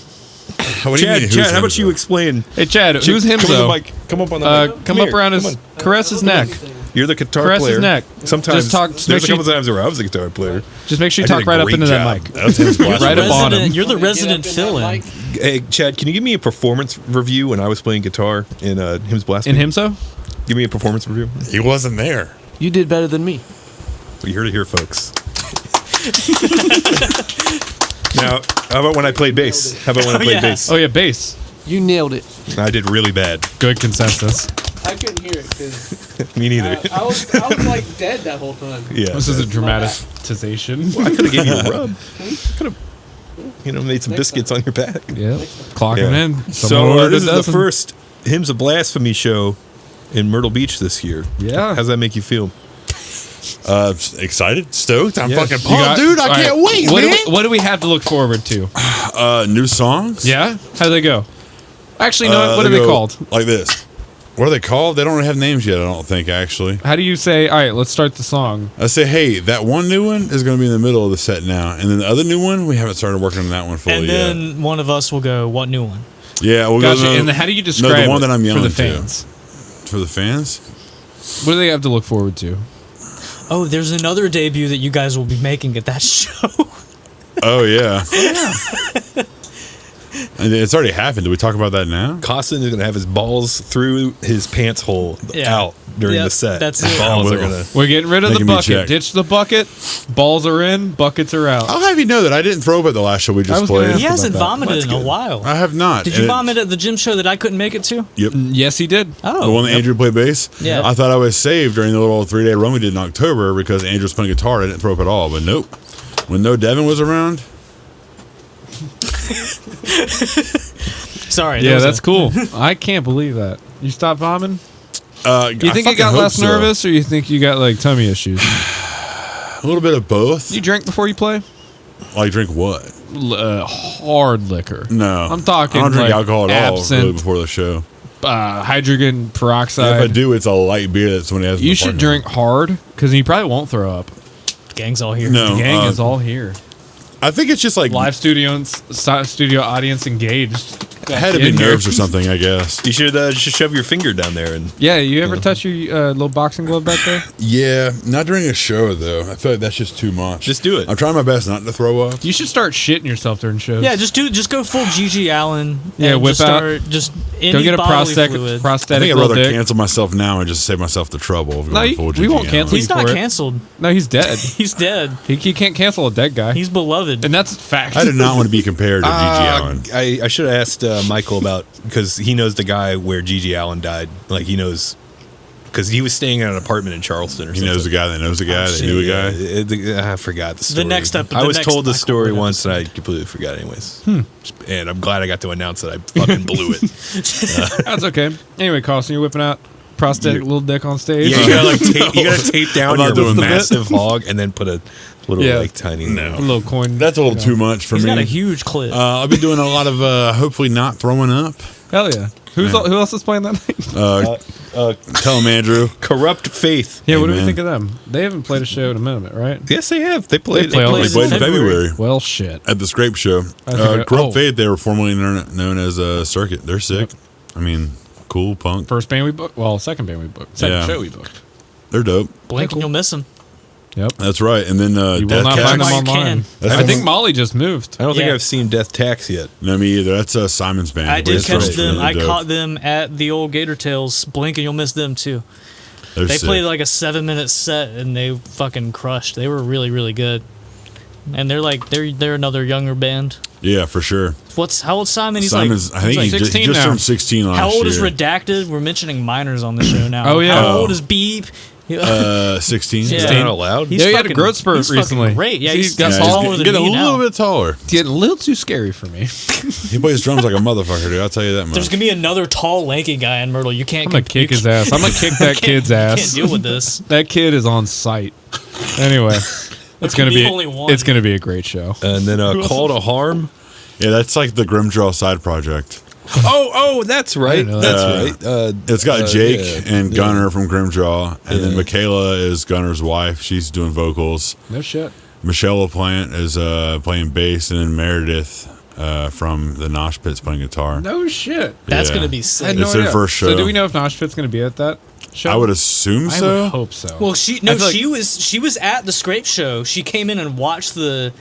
What do you mean, Chad, who's how about him, you though? explain? Hey, Chad, who's Come on the Himzo? mic. Come up on the mic. Come up here. around Come his, on. caress his neck. You're the guitar caress his player. neck. Sometimes Just talk- just there's make a couple sure- times where I was the guitar player. Just make sure you I did talk a right up great into job. that mic. That was his Right up on him. You're the resident fill-in. Hey, Chad, can you give me a performance review when I was playing guitar in Hymns Blasphemy? In Himzo? Give me a performance review. He wasn't there. You did better than me. You heard it here, folks. Now, how about when I played bass? How about when I played yeah. bass? Oh, yeah, bass. You nailed it. I did really bad. Good consensus. I couldn't hear it because Me neither. I was like dead that whole time. Yeah. This is a dramatization. I could have given you a rub. Could have, made some biscuits on your back. Yeah. Clocking Yeah. in. So Someone ordered this a is the dozen. first Hymns of Blasphemy show in Myrtle Beach this year. Yeah. How's that make you feel? Excited, stoked. I'm Yeah. fucking You pumped, got- dude. I all can't right. wait, what man. what do we have to look forward to? New songs? Yeah? How do they go? Actually, no. What are they go called? Like this. What are they called? They don't really have names yet, I don't think, actually. How do you say, all right, let's start the song? I say, hey, that one new one is going to be in the middle of the set now. And then the other new one, we haven't started working on that one fully And yet. then one of us will go, what new one? Yeah, we'll Gotcha. go. And then how do you describe the one it that I'm for yelling the to. fans? For the fans? What do they have to look forward to? Oh, there's another debut that you guys will be making at that show. Oh, yeah. And it's already happened. Did we talk about that now? Costin is going to have his balls through his pants hole out during Yep, the set. that's His it. balls I are will. going to. We're getting rid of the Making me bucket. check. Ditch the bucket. Balls are in. Buckets are out. I'll have you know that I didn't throw up at the last show we I just was gonna played. ask He hasn't about that. vomited That's in a good. while. I have not. Did you vomit at the gym show that I couldn't make it to? Yep. Yes, he did. Oh. The one that Andrew played bass? Yeah. I thought I was saved during the little 3-day run we did in October because Andrew was playing guitar. I didn't throw up at all, but nope. When no Devin was around, Sorry. Yeah, that's cool. I can't believe that. You stopped vomiting? You think you got less nervous, or you think you got like tummy issues? A little bit of both. You drink before you play? Like drink what? Hard liquor. No. I'm talking I don't drink like alcohol at all absinthe. really before the show. Hydrogen And peroxide. if I do, it's a light beer that somebody has in You the should parking lot. drink hard because you probably won't throw up. Gang's all here. No. The gang uh, is all here. I think it's just like Live studio audience engaged. it had to be in here. nerves or something, I guess. You should shove your finger down there and. Yeah, you ever touch your little boxing glove back there? Yeah, not during a show though. I feel like that's just too much. Just do it. I'm trying my best not to throw up. You should start shitting yourself during shows. Yeah, just go full Gigi Allen. Yeah, and whip just out. start just any Go get a bodily prosthetic fluid. I prosthetic think I'd little rather dick. cancel myself now and just save myself the trouble of No, going you- full we GG won't Allen. cancel He's for not it. canceled. No, he's dead. He's dead. He can't cancel a dead guy. He's beloved. and that's fact. I did not want to be compared to GG Allen. I should have asked Michael about because he knows the guy where Gigi Allen died. Like he knows because he was staying in an apartment in Charleston or He something. knows the guy that knows the guy that knew a guy. I forgot the story. next ep- I the was next told the Michael story Wood once and I completely forgot anyways. And I'm glad I got to announce that I fucking blew it. That's okay. Anyway, Carlson, you're whipping out prosthetic little dick on stage. Yeah, you gotta like you gotta tape down I'm not your doing that. massive hog and then put a little Yeah. like tiny a little coin. That's a little too much for He's me. got a huge clip. I'll be doing a lot of hopefully not throwing up. Hell yeah. Who else is playing that night? Tell him, Andrew. corrupt faith. Yeah, Hey, what do we man. think of them? They haven't played a show in a minute, right? Yes, they have. They played. They play all played this. Played in February. February Well, shit. at the Scrape Show. I think Corrupt Faith, they were formerly known as Circuit. They're sick. I mean, cool punk. First band we booked. Well, second band we booked. Second Yeah. show we booked. They're dope. Blink and you'll miss him. Yep. That's right. And then You will Death not Tax. find them Why you online. can. That's I the think one- Molly just moved. I don't think Yeah. I've seen Death Tax yet. No, me either. That's Simon's band. I but did it's catch really them. I dope. caught them at the old Gator Tails. Blink and you'll miss them too. They're They sick. played like a 7-minute set and they fucking crushed. They were really, really good. And they're another younger band. Yeah, for sure. How old's Simon? He's Simon's, I think like he just 16 now. turned 16 last year. how old is Redacted? We're mentioning minors on the show now. Oh, yeah. How old is Beep? 16. Is that not allowed? He's Yeah, he had a fucking- growth spurt he's fucking recently. Great. Yeah, He he's got he's taller taller than Getting a me little now. bit taller. It's getting a little too scary for me. He plays drums like a motherfucker, dude. I'll tell you that much. There's gonna be another tall, lanky guy in Myrtle. You can't. I'm gonna kick his ass. I'm gonna kick that kid's ass. Can't deal with this. That kid is on site. Anyway, it's can gonna be be only one. it's gonna be a great show. And then Call to Harm. Yeah, that's like the Grimdraw side project. Oh, that's right. didn't know That's right. It's got Jake yeah, and Gunner from Grimdraw, and then Yeah. Michaela is Gunner's wife. She's doing vocals. No shit. Michelle LaPlante is playing bass, and then Meredith from the Nosh Pit's playing guitar. No shit. That's Yeah. gonna be I sick. had no It's their idea. first show. So do we know if Nosh Pit's gonna be at that show? I would assume I so. would hope so. Well, I feel like- she was at the Scrape show. She came in and watched the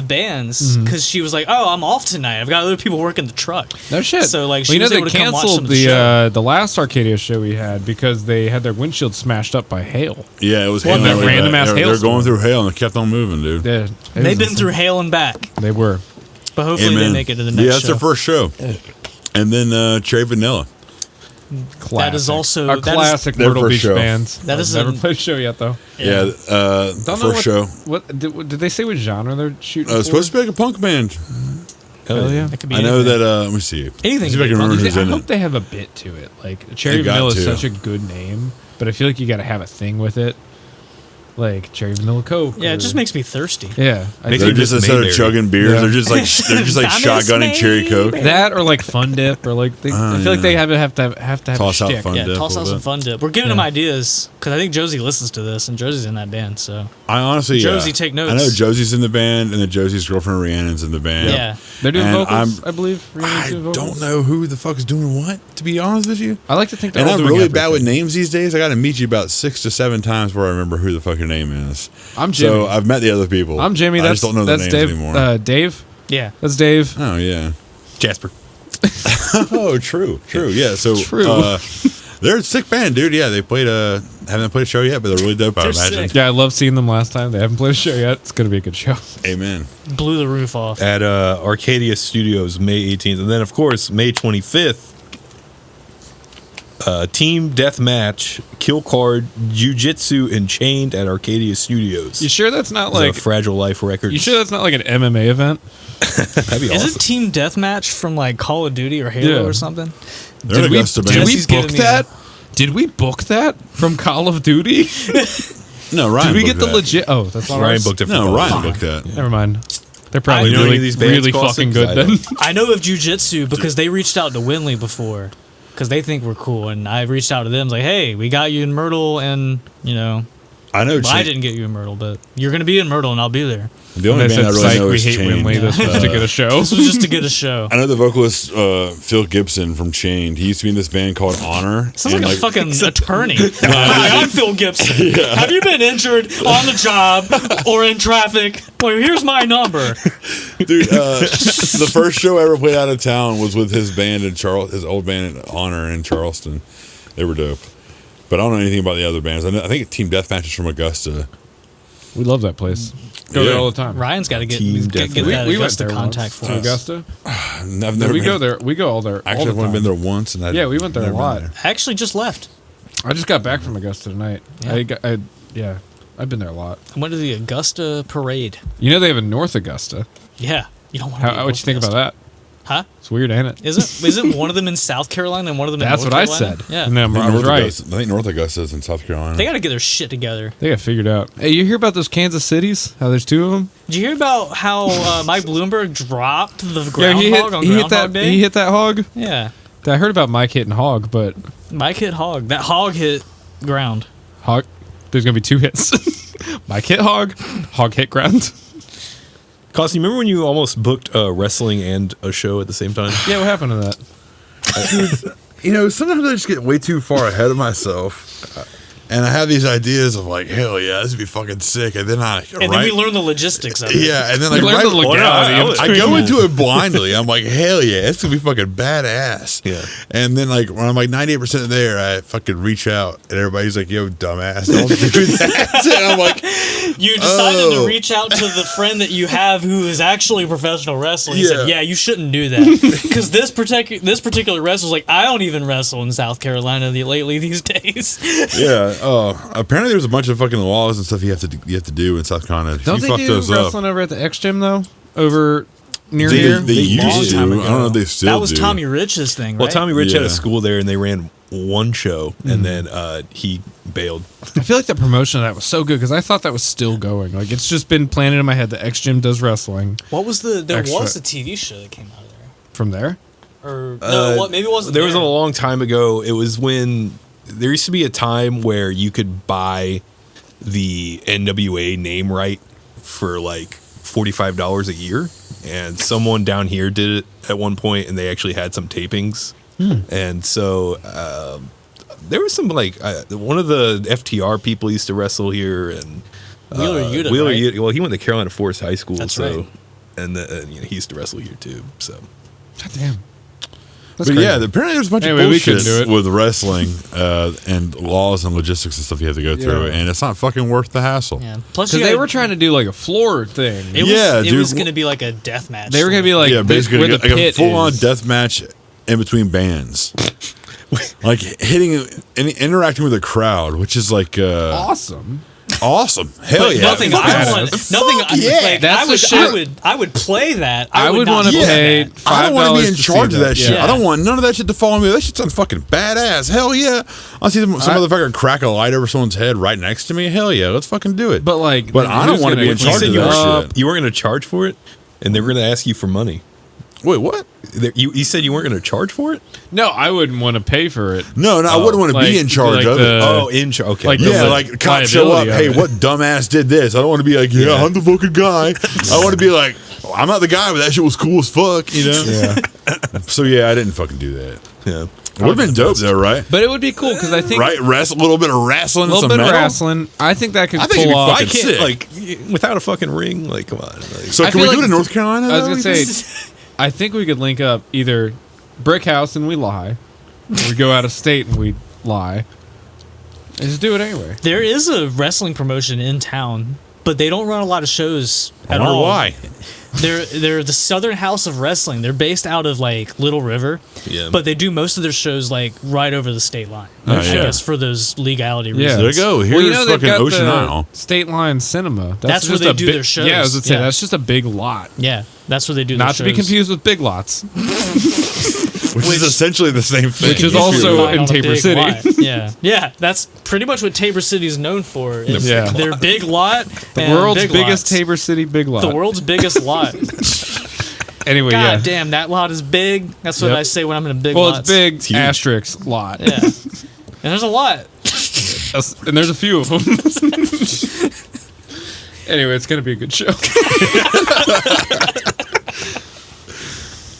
bands because she was like, "Oh, I'm off tonight. I've got other people working the truck." No shit. So like, Well, she you know was they able to come watch some canceled of the show. the last Arcadia show we had because they had their windshield smashed up by hail. Yeah, it was Well, hailing that really random bad. ass They're hailstorm. going through hail and they kept on moving, dude. Yeah, They've been through hail and back, They were. but hopefully they Amen. make it to the next Yeah, that's show. their first show. And then Cherry Vanilla. Classic. That is also- our that is- classic Their Myrtle first Beach show. bands. That is never a- played a show yet though. Yeah, Don't know first what, show. What did they say? What genre they're shooting? It's for? supposed to be like a punk band. Hell yeah. That could be I know anything. that. Let me see. Anything See if I could can be remember punk. who's I in hope it. they have a bit to it. Like Cherry They got Vanilla is to. such a good name, but I feel like you got to have a thing with it, like Cherry Vanilla Coke. Yeah, or- it just makes me thirsty. yeah. I Makes think They're me just Miss instead of Mayberry. chugging beers, Yeah. they're just like shotgunning cherry coke. that or like Fun Dip or like they, I feel like they have to have Toss a out shtick. Fun Yeah, Dip toss a out little some bit. fun dip. We're giving them Yeah. ideas because I think Josie listens to this, and Josie's in that band. So I honestly, Josie, take notes. I know Josie's in the band, and then Josie's girlfriend Rhiannon's in the band. yeah, They're doing And vocals, I'm- I believe. I don't know who the fuck is doing what. To be honest with you, I like to think they're and all I'm doing really bad with everything. names these days. I got to meet you about 6 to 7 times before I remember who the fuck your name is. I'm Jimmy. So I've met the other people. I'm Jimmy. I That's just don't know their that's names Dave. anymore. Dave. yeah. That's Dave. Oh yeah. Jasper. Oh, true. Yeah. So True. they're a sick band, dude. Yeah, they played haven't played a show yet, but they're really dope. I They're imagine. sick. Yeah, I love seeing them last time. They haven't played a show yet. It's gonna be a good show. Amen. Blew the roof off. At Arcadia Studios, May 18th. And then, of course, May 25th, Team Deathmatch, Kill Card, Jiu-Jitsu, and Chained at Arcadia Studios. You sure that's not It's a like? Fragile Life Records. You sure that's not like an MMA event? That'd be Is awesome. it Team Deathmatch from like Call of Duty or Halo Yeah. or something? They're an Augusta band. Did we Jesse's book giving me that? Did we book that from Call of Duty? No, Ryan. Did we get booked the that. legit? Oh, that's not Ryan ours? booked it for No, both. Ryan booked that. Never mind. They're probably You know any really, of these bands really cost fucking it? good 'Cause I then. don't. I know of Jiu-Jitsu because they reached out to Winley before because they think we're cool, and I reached out to them like, "Hey, we got you in Myrtle, and you know, I know. well, I Chain- didn't get you in Myrtle, but you're gonna be in Myrtle, and I'll be there." The only They band I said, really "Psych, know we is hate Chained. Winley. This was to get a show." This was just to get a show. I know the vocalist Phil Gibson from Chained. He used to be in this band called Honor. Sounds and, like a fucking attorney. Hi, I'm Phil Gibson. Have you been injured on the job or in traffic? Well, here's my number. dude. The first show I ever played out of town was with his band in his old band at Honor in Charleston. They were dope. But I don't know anything about the other bands. I think Team Deathmatch is from Augusta. We love that place. Go Yeah. there all the time. Ryan's got to get Team get Deathmatch. that we went Augusta there contact once for to us. Augusta. I've Yeah, never we been- go there. We go all there. Actually, all I've the only been time. there once, and Yeah, we went there a never been lot. there. I actually just left. I just got back from Augusta tonight. Yeah. Yeah, I've been there a lot. I went to the Augusta parade. You know they have a North Augusta. Yeah, you don't want to. What you think about that? Huh? It's weird, ain't it? Isn't one of them in South Carolina and one of them in That's North what I Carolina? said. Yeah. And then I was North right. Augusta, I think North Augusta is in South Carolina. They got to get their shit together. They got figured out. Hey, you hear about those Kansas cities? How there's two of them? Did you hear about how Mike Bloomberg dropped the Yeah, groundhog on Groundhog Day? He hit that hog. Yeah. I heard about Mike hitting hog, but Mike hit hog. That hog hit ground. hog. There's gonna be two hits. Mike hit hog. Hog hit ground. Costy, remember when you almost booked wrestling and a show at the same time? Yeah, what happened to that? You know, sometimes I just get way too far ahead of myself. And I have these ideas of like, hell yeah, this would be fucking sick. And then then we learn the logistics of it. Yeah, and then like learn the legality. I go into it blindly. I'm like, hell yeah, it's gonna be fucking badass. Yeah. And then like when I'm like 98% there, I fucking reach out and everybody's like, yo, dumbass, don't do that. And I'm like, You decided to reach out to the friend that you have who is actually a professional wrestler. He said, Yeah. "Yeah, you shouldn't do that because this particular wrestler's like, I don't even wrestle in South Carolina lately these days." yeah. Apparently there's a bunch of fucking laws and stuff you have to do in South Carolina. If Don't you they fuck do those wrestling up, over at the X Gym though? Over near they here? used to. I long don't time know ago. if they still That was do. Tommy Rich's thing, right? Well, Tommy Rich had Yeah. a school there, and they ran one show, and then he bailed. I feel like the promotion of that was so good because I thought that was still going. Like it's just been planted in my head that X Gym does wrestling What was there Extra. was a TV show that came out of there, from there. or no? What maybe it wasn't. There was a there. long time ago. It was when there used to be a time where you could buy the NWA name right for like $45 a year, and someone down here did it at one point, and they actually had some tapings, and so there was some like one of the FTR people used to wrestle here, and Wheeler Yuta, Wheeler right? Yuta. Well, he went to Carolina Forest High School, That's so right. and he used to wrestle here too. So God damn. That's But crazy. yeah, apparently there's a bunch Anyway, of we bullshit couldn't do it. with wrestling and laws and logistics and stuff you have to go through, Yeah. and it's not fucking worth the hassle. Yeah. Plus, Because they were trying to do like a floor thing. It Yeah, was, dude. It was going to be like a death match. They were going to be like, Yeah, basically where the like a pit full-on is. death match in between bands, like hitting and interacting with a crowd, which is like Awesome. awesome. Hell But yeah! nothing. Fuck I yeah. want. Fuck Nothing. yeah. Like, That's the shit. I would play that. I would not want to do pay that. I don't want to be $5 in to charge see of that shit. Yeah. I don't want none of that shit to follow me. That shit sounds fucking badass. Hell yeah! I'll see some motherfucker crack a light over someone's head right next to me. Hell yeah, let's fucking do it. But like, But I don't who's want to gonna be in clean charge you of said it you that up? weren't you weren't going to charge for it, and they were going to ask you for money. Wait, what? You said you weren't going to charge for it? No, I wouldn't want to pay for it. No, I wouldn't want to like- be in charge like of the- it. Oh, in charge. Okay. like Yeah, the like cops show up. liability of Hey, it. what dumbass did this? I don't want to be like, yeah, I'm the fucking guy. I want to be like, oh, I'm not the guy, but that shit was cool as fuck, you know? Yeah. So yeah, I didn't fucking do that. yeah. It would have been dope though, right? But it would be cool because I think Right, a little bit of wrestling, a little and bit some of metal. wrestling. I think that could I think it'd pull be off. I fucking can't sick. like without a fucking ring. Like, come on. Like, So I can we feel go like- to North Carolina? I was though, gonna you say, think? I think we could link up either Brick House and we lie, or we go out of state and we lie. And just do it anyway. There is a wrestling promotion in town, but they don't run a lot of shows I at wonder all. why. They're the Southern House of Wrestling. They're based out of like Little River, Yeah. but they do most of their shows like right over the state line. Oh, I yeah. guess for those legality Yeah. reasons. There you go. Here's they've fucking got Ocean the Isle. State Line Cinema. That's where just they a do their shows. Yeah, I was gonna say Yeah. that's just a big lot. Yeah, that's where they do. Not their to be shows. confused with Big Lots, Which is essentially the same thing. which is You also can find in on a Tabor big City. lot. Yeah, that's pretty much what Tabor City is known for. Is Yeah. their big lot, The and world's big biggest lots. Tabor City Big Lot. The world's biggest lot. Anyway, God yeah. damn, that lot is big. That's what Yep. I say when I'm in a big Well, lot. it's big huge. asterisk lot. Yeah, and there's a lot. And there's a few of them. Anyway, it's gonna be a good show.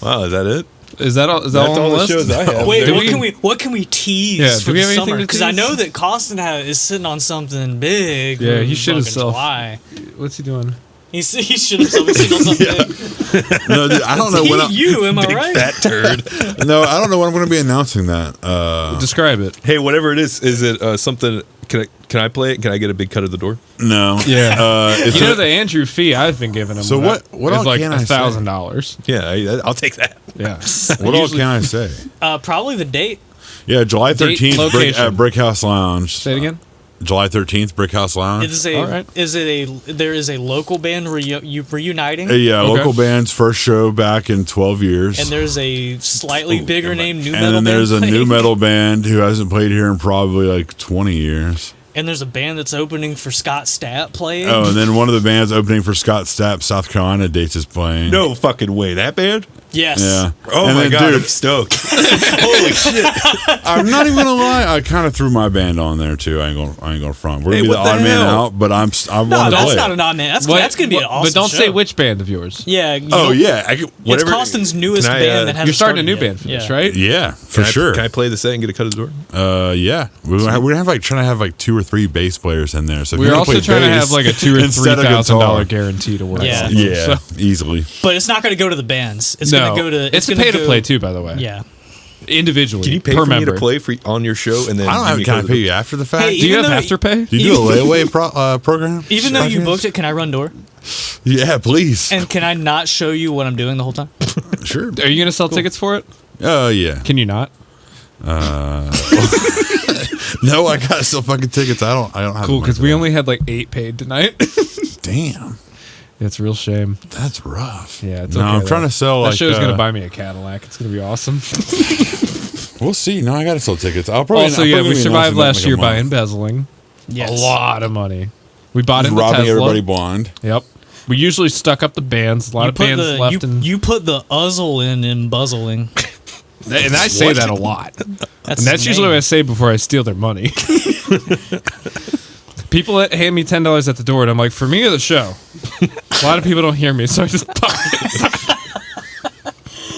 wow, is that it? Is that all? Is that That's all on all the the list? shows I have. Wait, Do what can we tease Yeah, for do we the have anything summer? to Because I tease? know that Costin is sitting on something big. Yeah, for he shit fucking himself. July. What's he doing? He shit himself. He's sitting on something big. No, dude, I don't know when. You, am I Big right? fat turd. No, I don't know when I'm going to be announcing that. Describe it. Hey, whatever it is it something? Can I play it? Can I get a big cut of the door? No. Yeah. It's You know the Andrew fee I've been giving him. So what is all like can I say? $1,000. Yeah, I'll take that. Yeah. what all can I say? Probably the date. Yeah, July Date, 13th, location. at Brick House Lounge. Say it again. July 13th, Brick House Lounge. All right. There is a local band reuniting, Yeah, Okay. local band's first show back in 12 years. and there's a slightly bigger name new metal And then band there's a new playing. metal band who hasn't played here in probably like 20 years. And there's a band that's opening for Scott Stapp playing. Oh, and then one of the bands opening for Scott Stapp, South Carolina dates is playing. No fucking way. That band? Yes. Yeah. Oh And my then, god, dude, I'm stoked. Holy shit. I'm not even gonna lie. I kind of threw my band on there too. I ain't gonna front. We're gonna Hey, be the what the odd man hell? out, but I No, want to that's play. not it. an odd man. That's What- going to be an what- awesome But don't show. say which band of yours. Yeah. You Oh don't- yeah, It's whatever- Costin's newest Can I, band that hasn't You're starting a new started band for yet. this, right? yeah, for Can I- sure. Can I play the set and get a cut of the door? Yeah, we're gonna have like trying to have like 2 or 3 bass players in there. So if We're you wanna also play trying to bass have like a $2,000 or instead of $3,000 guitar, guarantee to work. Yeah. on them, Yeah, so- easily. But it's not going to go to the bands. It's no, going to go to. it's a gonna pay to go- play too, by the way. Yeah. Individually. Can you pay per for me member. to play on your show and then I don't have. Can I pay you after the fact? Hey, Do you Even have though- afterpay? Do you do a layaway program? Even though you Podcast? booked it, can I run door? Yeah, please. And can I not show you what I'm doing the whole time? Sure. Are you going to sell tickets for it? Oh yeah. Can you not? No, I got still fucking tickets. I don't have. Cool, the money because for we that. only had like 8 paid tonight. Damn, It's a real shame. that's rough. Yeah, it's no, okay, I'm though. trying to sell. That like, show's going to buy me a Cadillac. It's going to be awesome. We'll see. No, I got to sell tickets. I'll probably. Also, I'll yeah, probably we be survived announcing that in last like a year by month. embezzling Yes. a lot of money. We bought into robbing Tesla. everybody blind. Yep. We usually stuck up the bands. A lot You of put bands the left. you put the uzzle in buzzling. And I say that a lot. That's And that's usually what I name. say before I steal their money. People that hand me $10 at the door, and I'm like, for me or the show? A lot of people don't hear me, so I just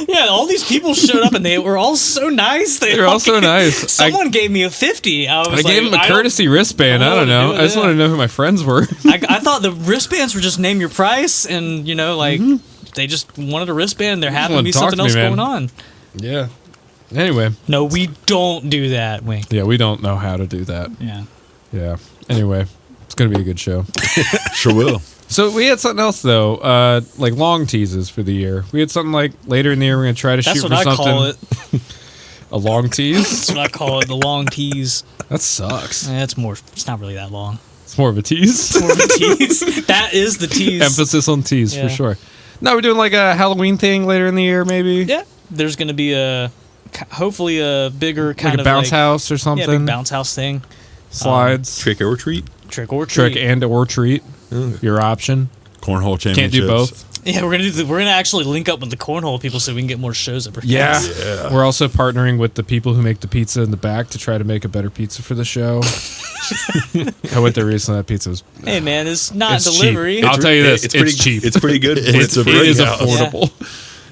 Yeah, all these people showed up and they were all so nice. They're all so nice. Someone gave me a 50. I was I like, gave them a I don't- courtesy wristband. I I don't don't know. wanna do I just it, want to yeah. know who my friends were. I thought the wristbands were just name your price, and like they just wanted a wristband. There happened to wanted be to talk something to me, else man. going on. Yeah. Anyway, No, we don't do that, Wink. yeah, we don't know how to do that. Yeah. Yeah. Anyway, it's gonna be a good show. Sure will. So we had something else though, like long teases for the year. We had something like later in the year we're gonna try to That's shoot what for I something. call it. A long tease. That's what I call it. The long tease. That sucks. It's more. It's not really that long. It's more of a tease. More of a tease. That is the tease. Emphasis on tease Yeah. for sure. No, we're doing like a Halloween thing later in the year, maybe. Yeah. There's gonna be hopefully a bigger kind Like a of bounce house or something. Yeah, big bounce house thing. Slides. Trick or treat. Trick or treat. Trick and or treat. Your option. Cornhole championships. Can't do both. Yeah, we're gonna actually link up with the cornhole people so we can get more shows at Yeah. Brickhouse. We're also partnering with the people who make the pizza in the back to try to make a better pizza for the show. I went there recently. That pizza was Hey man, it's not It's cheap. delivery. I'll tell you this, It's it's pretty cheap. It's pretty good. when It's a it is breakout. affordable.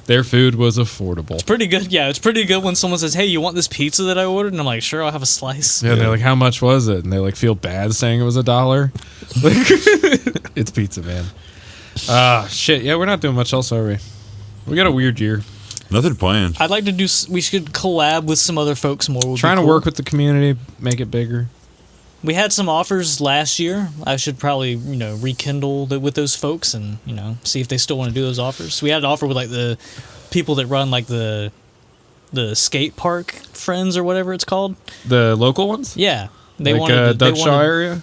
Their food was affordable. Pretty good. Yeah, it's pretty good when someone says, "Hey, you want this pizza that I ordered?" And I'm like, "Sure, I'll have a slice." Yeah, they're like, "How much was it?" And they like feel bad saying it was $1. Like, it's pizza, man. Shit. Yeah, we're not doing much else, are we? We got a weird year. Nothing planned. I'd like to do. We should collab with some other folks more. would be Trying to cool. work with the community, make it bigger. We had some offers last year. I should probably rekindle with those folks and see if they still want to do those offers. We had an offer with like the people that run like the skate park friends or whatever it's called. The local ones, Yeah, they like wanted. To, they Dutch Shaw wanted- area,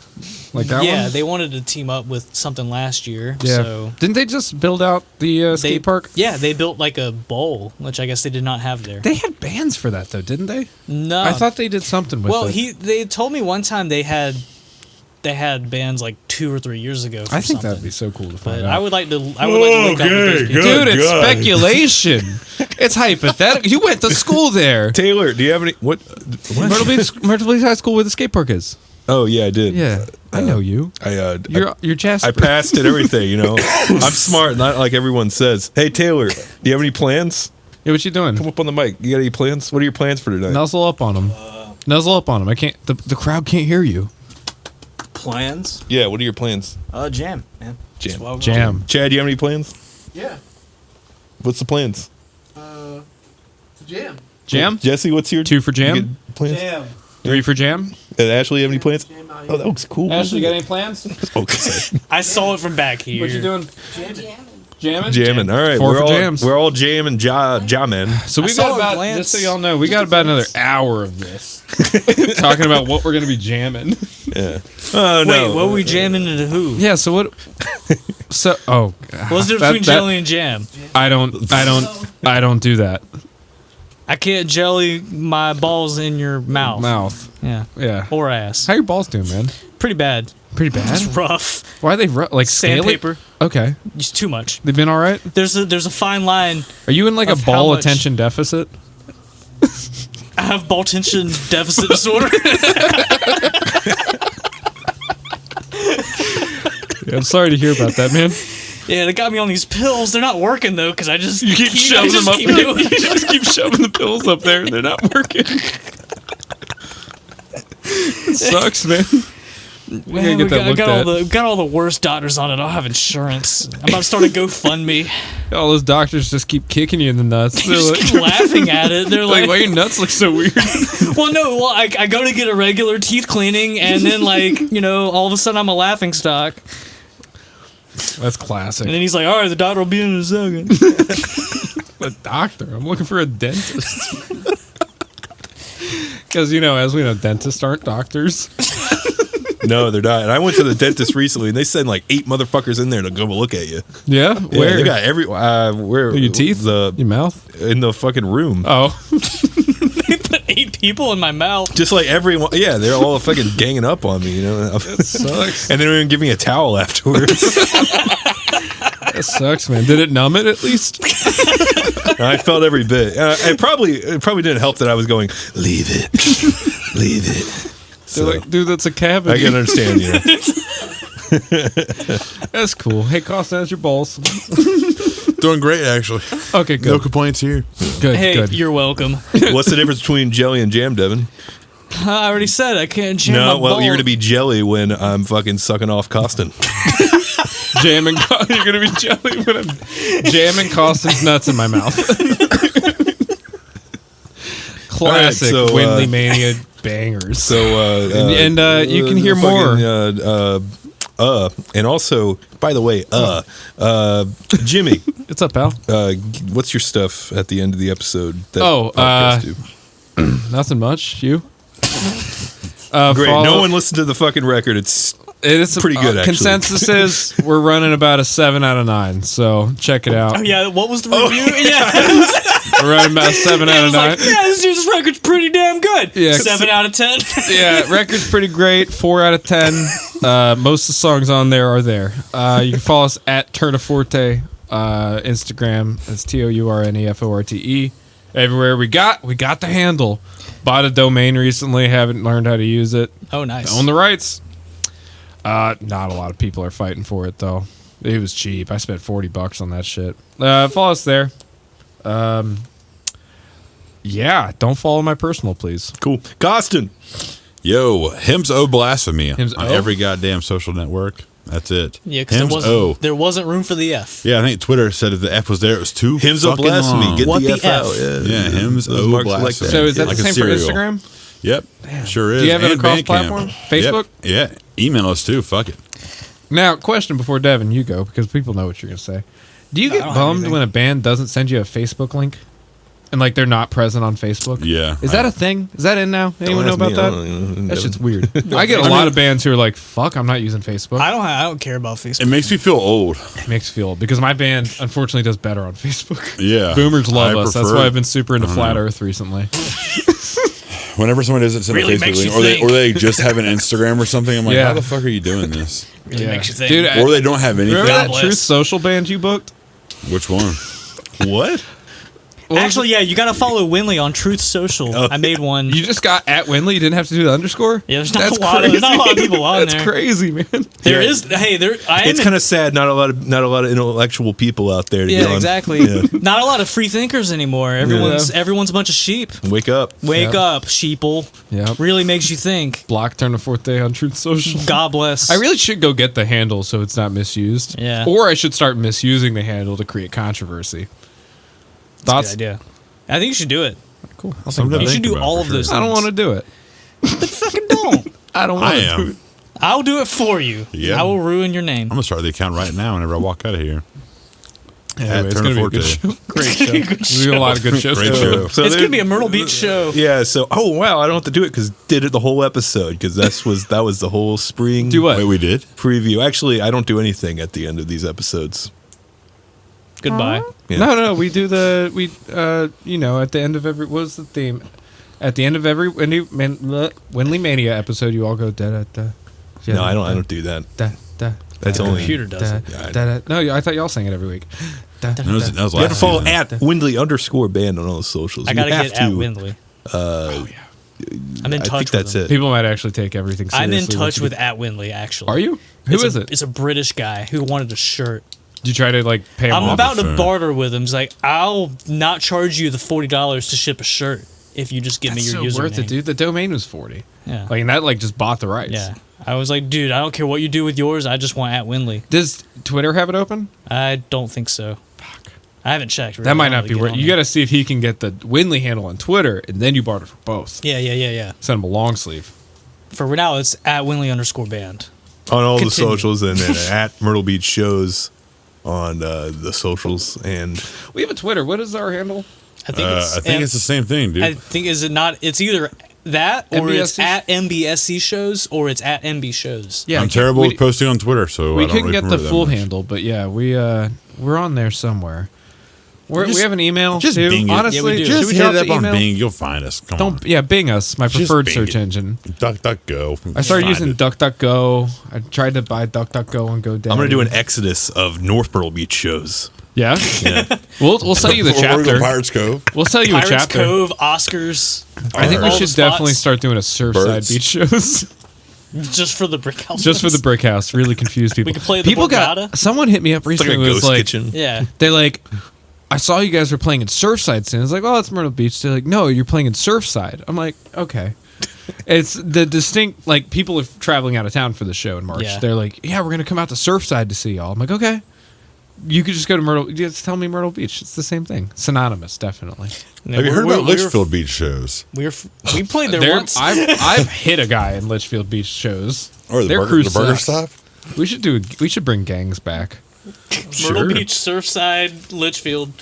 like that yeah, one. they wanted to team up with something last year. Yeah. So Didn't they just build out the skate park? Yeah, they built like a bowl, which I guess they did not have there. They had bands for that though, didn't they? No, I thought they did something with Well, it. they told me one time they had bands like 2 or 3 years ago. For I think something. that'd be so cool to find But out. I would like to. I would like to link up with those people. Dude, it's God. speculation. It's hypothetical. You went to school there. Taylor, do you have any what? Myrtle Beach High School, where the skate park is. Oh yeah, I did. Yeah, I know you. You're Jasper. I passed at everything. I'm smart, not like everyone says. Hey Taylor, do you have any plans? Yeah, what you doing? Come up on the mic. You got any plans? What are your plans for tonight? Nuzzle up on him. Nuzzle up on him. I can't. The crowd can't hear you. Plans? Yeah, what are your plans? Jam, man. Jam. That's why we're Jam. Chad, do you have any plans? Yeah. What's the plans? To jam. Jam. Jesse, what's your 2 for jam. you get plans? Jam. 3 for jam. Ashley, you have any plans? Jam out Oh, that looks cool. Ashley, got any plans? Okay. I saw it from back here. What you doing? Jamming. Jamming. All right, 4 we're for all jams. we're all jamming, jamming. So we saw got a about, glance. just so y'all know, we got about another hour of this talking about what we're gonna be jamming. Yeah. Oh no. Wait, what were we jamming into who? Yeah. So what? So What's the difference between jelly and jam? I don't do that. I can't jelly my balls in your mouth. Yeah. Yeah. Or ass. How your balls doing, man? Pretty bad. Pretty It's bad. rough. Why are they like scaly? Sandpaper. Okay. It's too much. They've been all right. There's a fine line. Are you in like a Of how ball much- attention deficit? I have ball tension deficit disorder. Yeah, I'm sorry to hear about that, man. Yeah, they got me on these pills. They're not working though, because I just You keep I shoving just them up. keep doing You it. just keep shoving the pills up there, and they're not working. It sucks, man. Man, get that looked at. got all the worst doctors on it. I don't have insurance. I'm about to start a GoFundMe. All those doctors just keep kicking you in the nuts. They just keep laughing at it. They're like, like, why your nuts look so weird? I go to get a regular teeth cleaning, and then all of a sudden I'm a laughing stock. That's classic. And then he's like, all right, the doctor will be in a second. A doctor. I'm looking for a dentist. Because, as we know, dentists aren't doctors. No, they're not. And I went to the dentist recently, and they send like 8 motherfuckers in there to go look at you. Yeah? Where? Yeah, they got every where your teeth? Your mouth? In the fucking room. Oh. They put 8 people in my mouth. Just like everyone. Yeah, they're all fucking ganging up on me. That sucks. And they don't even give me a towel afterwards. That sucks, man. Did it numb it at least? I felt every bit. It probably didn't help that I was going, leave it, leave it. They're like, dude, that's a cavity. I can understand, That's cool. Hey, Costa, how's your balls? Doing great, actually. Okay, good. No complaints here. Good, Hey, good. you're welcome. What's the difference between jelly and jam, Devin? I already said I can't jam my No, well, ball. you're gonna be jelly when I'm fucking sucking off Costin. Jamming. You're going to be jelly when I'm jamming Costin's nuts in my mouth. Classic All right, so, Windley Mania bangers. So, and you can hear more. And also, by the way, Jimmy, What's up, pal? what's your stuff at the end of the episode? That Oh, podcasts do? Nothing much. You? Great. Follow- No one listened to the fucking record. It's It's pretty good, actually. Consensus is we're running about a 7 out of 9. So check it out. Oh, yeah, what was the review? Yeah. We're running about 7 out I of was 9. like, yeah, this record's pretty damn good. Yeah. 7 out of 10. Yeah, record's pretty great. 4 out of 10. Most of the songs on there are there. You can follow us at Turnaforte, Instagram. It's TOURNEFORTE. Everywhere we got the handle. Bought a domain recently. Haven't learned how to use it. Oh, nice. Own the rights. Not a lot of people are fighting for it though. It was cheap. I spent $40 on that shit. Follow us there. Yeah, don't follow my personal, please. cool. Costin. Yo, Hymns O Blasphemy Hymns on O? every goddamn social network. That's it. Yeah, because Hymns there wasn't room for the F. Yeah, I think Twitter said if the F was there, it was too Hymns of fucking Blasphemy. long. Get What the the F out. F? Yeah, Hymns Those O marks like Blasphemy. that. So is that Like the a same cereal. for Instagram? Yep, sure is. Do you have it And across Bandcamp. platform? Facebook? Yep. Yeah, email us too. Fuck it. Now, question before Devin, you go, because people know what you're going to say. Do you get I don't have bummed anything. when a band doesn't send you a Facebook link? And like they're not present on Facebook? Yeah. Is that a thing? Is that in now? Anyone know about that? That shit's weird. I get a lot of bands who are like, fuck, I'm not using Facebook. I don't care about Facebook. It makes me feel old. It makes me feel, because my band unfortunately does better on Facebook. Yeah. Boomers love I us. That's prefer- why I've been super into Flat Earth recently. Whenever someone doesn't send Really a Facebook makes link, you think. or they just have an Instagram or something, I'm like, Yeah. how the fuck are you doing this? Really makes you think. Dude, Or they don't have anything. remember that bless. Truth Social band you booked? Which one? What? Actually, yeah, you got to follow Winley on Truth Social. I made one. You just got at Winley. You didn't have to do the underscore. Yeah, there's not a lot of people on That's there. crazy, man. There Yeah. is. Hey, there. I It's am. kind of sad. Not a lot of intellectual people out there to get Yeah, on. exactly. Yeah. Not a lot of free thinkers anymore. Everyone's a bunch of sheep. Wake up. Wake Yeah. up, sheeple. Yeah. Really makes you think. Block Turnaforte on Truth Social. God bless. I really should go get the handle so it's not misused. Yeah. Or I should start misusing the handle to create controversy. That's a Thoughts? good idea. I think you should do it. Cool. I'll Something think You about should it. do all of those. I don't things. want to do it. Fucking don't. I don't I want to do am. it. I'll do it for you. Yeah. I will ruin your name. I'm gonna start the account right now whenever I walk out of here. Anyway, it's going to be a good show. Great show. We do a lot of good shows. Great show. So It's there- gonna be a Myrtle Beach show. Yeah. So, oh wow, I don't have to do it because did it the whole episode because that was the whole spring Do what? Wait, we did? preview. Actually, I don't do anything at the end of these episodes. Goodbye. Yeah. No, we do at the end of every, what was the theme? At the end of every Winley Mania episode, you all go da da da. No, I don't do that. Da da. That's da, only computer does da, it. Yeah, I- da, da. No, I thought y'all sang it every week. Da, da, That was da. You have to last follow season. at Windley_band on all the socials. I You gotta have get at to. Windley. I'm in I touch think with that's him. it. People might actually take everything seriously. I'm in touch once you with get- at Windley. Actually, Are you? Who It's is a- it? It's a British guy who wanted a shirt. Did you try to like pay him I'm off? about to fair. barter with him. He's like, I'll not charge you the $40 to ship a shirt. if you just give That's me so your username. worth it, dude. The domain was $40. Yeah. Like, and that like just bought the rights. Yeah. I was like, dude, I don't care what you do with yours. I just want @Winley. Does Twitter have it open? I don't think so. Fuck. I haven't checked. Really. That might I don't not be really worth. get You on got to see if he can get the Winley handle on Twitter, and then you barter for both. there. Yeah. Send him a long sleeve. For now, it's @Winley_band. On all the Continue. socials, and then at Myrtle Beach Shows on the socials. And We have a Twitter. What is our handle? I think it's the same thing, dude. I think is it not? It's either that or it's MBSC? at MBSC shows or it's at MB shows. Yeah, I'm terrible at posting on Twitter, so We I don't couldn't really get the remember that full much. handle, but yeah, we're on there somewhere. Just- we have an email just too. Bing it. Honestly, Yeah, we do. should Just we hit drop it up the on email? Bing. You'll find us. Come on. Don't Bing us, my Just preferred Bing search it. engine. DuckDuckGo. I started Find using it. DuckDuckGo. I tried to buy DuckDuckGo on GoDaddy. I'm going to do an exodus of North Myrtle Beach shows. Yeah, we'll sell you the We're gonna go chapter. Pirates Cove. We'll sell you a Pirates chapter. Cove, Oscars, I think we all the should spots. definitely start doing a Surfside Birds. beach shows. just for the brick house. Just for the brick house. Really confuse people. We could play the people Borgata. someone hit me up It's like a recently. Was ghost like, kitchen. Yeah. they like, I saw you guys were playing in Surfside soon. It's like, oh, it's Myrtle Beach. They're like, no, you're playing in Surfside. I'm like, okay. It's the distinct, like, people are traveling out of town for the show in March. Yeah. They're like, yeah, we're going to come out to Surfside to see y'all. I'm like, okay. You could just go to Myrtle. Just tell me Myrtle Beach. It's the same thing. Synonymous, definitely. Have you heard about Litchfield Beach shows? We played there once. I've hit a guy in Litchfield Beach shows. Or Their the crew burger sucks. stop? We should bring gangs back. Myrtle Sure. Beach, Surfside, Litchfield,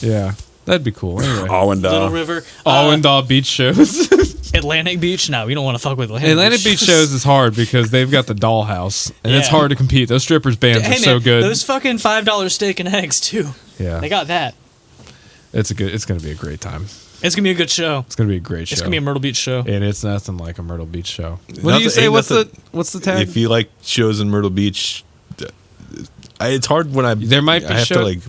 Yeah, that'd be cool. Anyway, Little Awendale. River, Allendale Beach shows. Atlantic Beach. No, we don't want to fuck with Atlantic Beach shows is hard because they've got the dollhouse, and it's Yeah. hard to compete. Those strippers bands Hey are man, so good. those fucking $5 steak and eggs too. Yeah, They got that. it's gonna be a great time. It's gonna be a good show. It's gonna be a great show. It's gonna be a Myrtle Beach show. and it's nothing like a Myrtle Beach show. What do you Nothing- say? ain't What's nothing- the tag? If you like shows in Myrtle Beach, it's hard when I. There might be I have show- to like.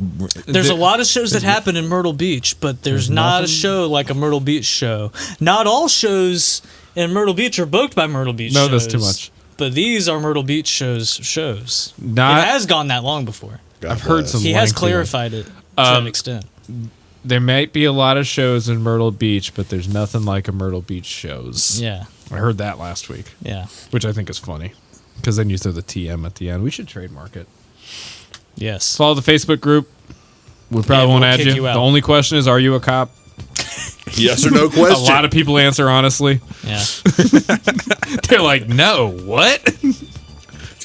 There's a lot of shows that happen in Myrtle Beach, but there's not a show like a Myrtle Beach show. Not all shows in Myrtle Beach are booked by Myrtle Beach No, shows. that's too much. But these are Myrtle Beach shows. Not- it has gone that long before. I've heard some. He has lengthy clarified it to an extent. There might be a lot of shows in Myrtle Beach, but there's nothing like a Myrtle Beach shows. Yeah, I heard that last week, yeah, which I think is funny because then you throw the TM at the end. We should trademark it. yes. Follow the Facebook group. We probably And won't we'll add kick you. you out. The only question is, are you a cop? Yes or no A question. lot of people answer honestly. Yeah. They're like, no, what?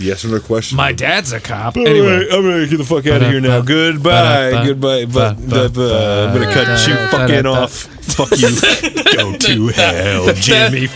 Yes or no question. My dad's a cop. Anyway, Anyway, I'm gonna get the fuck out of here now. Goodbye, goodbye. But I'm gonna cut you fucking off. Fuck you. Go to hell, Jimmy.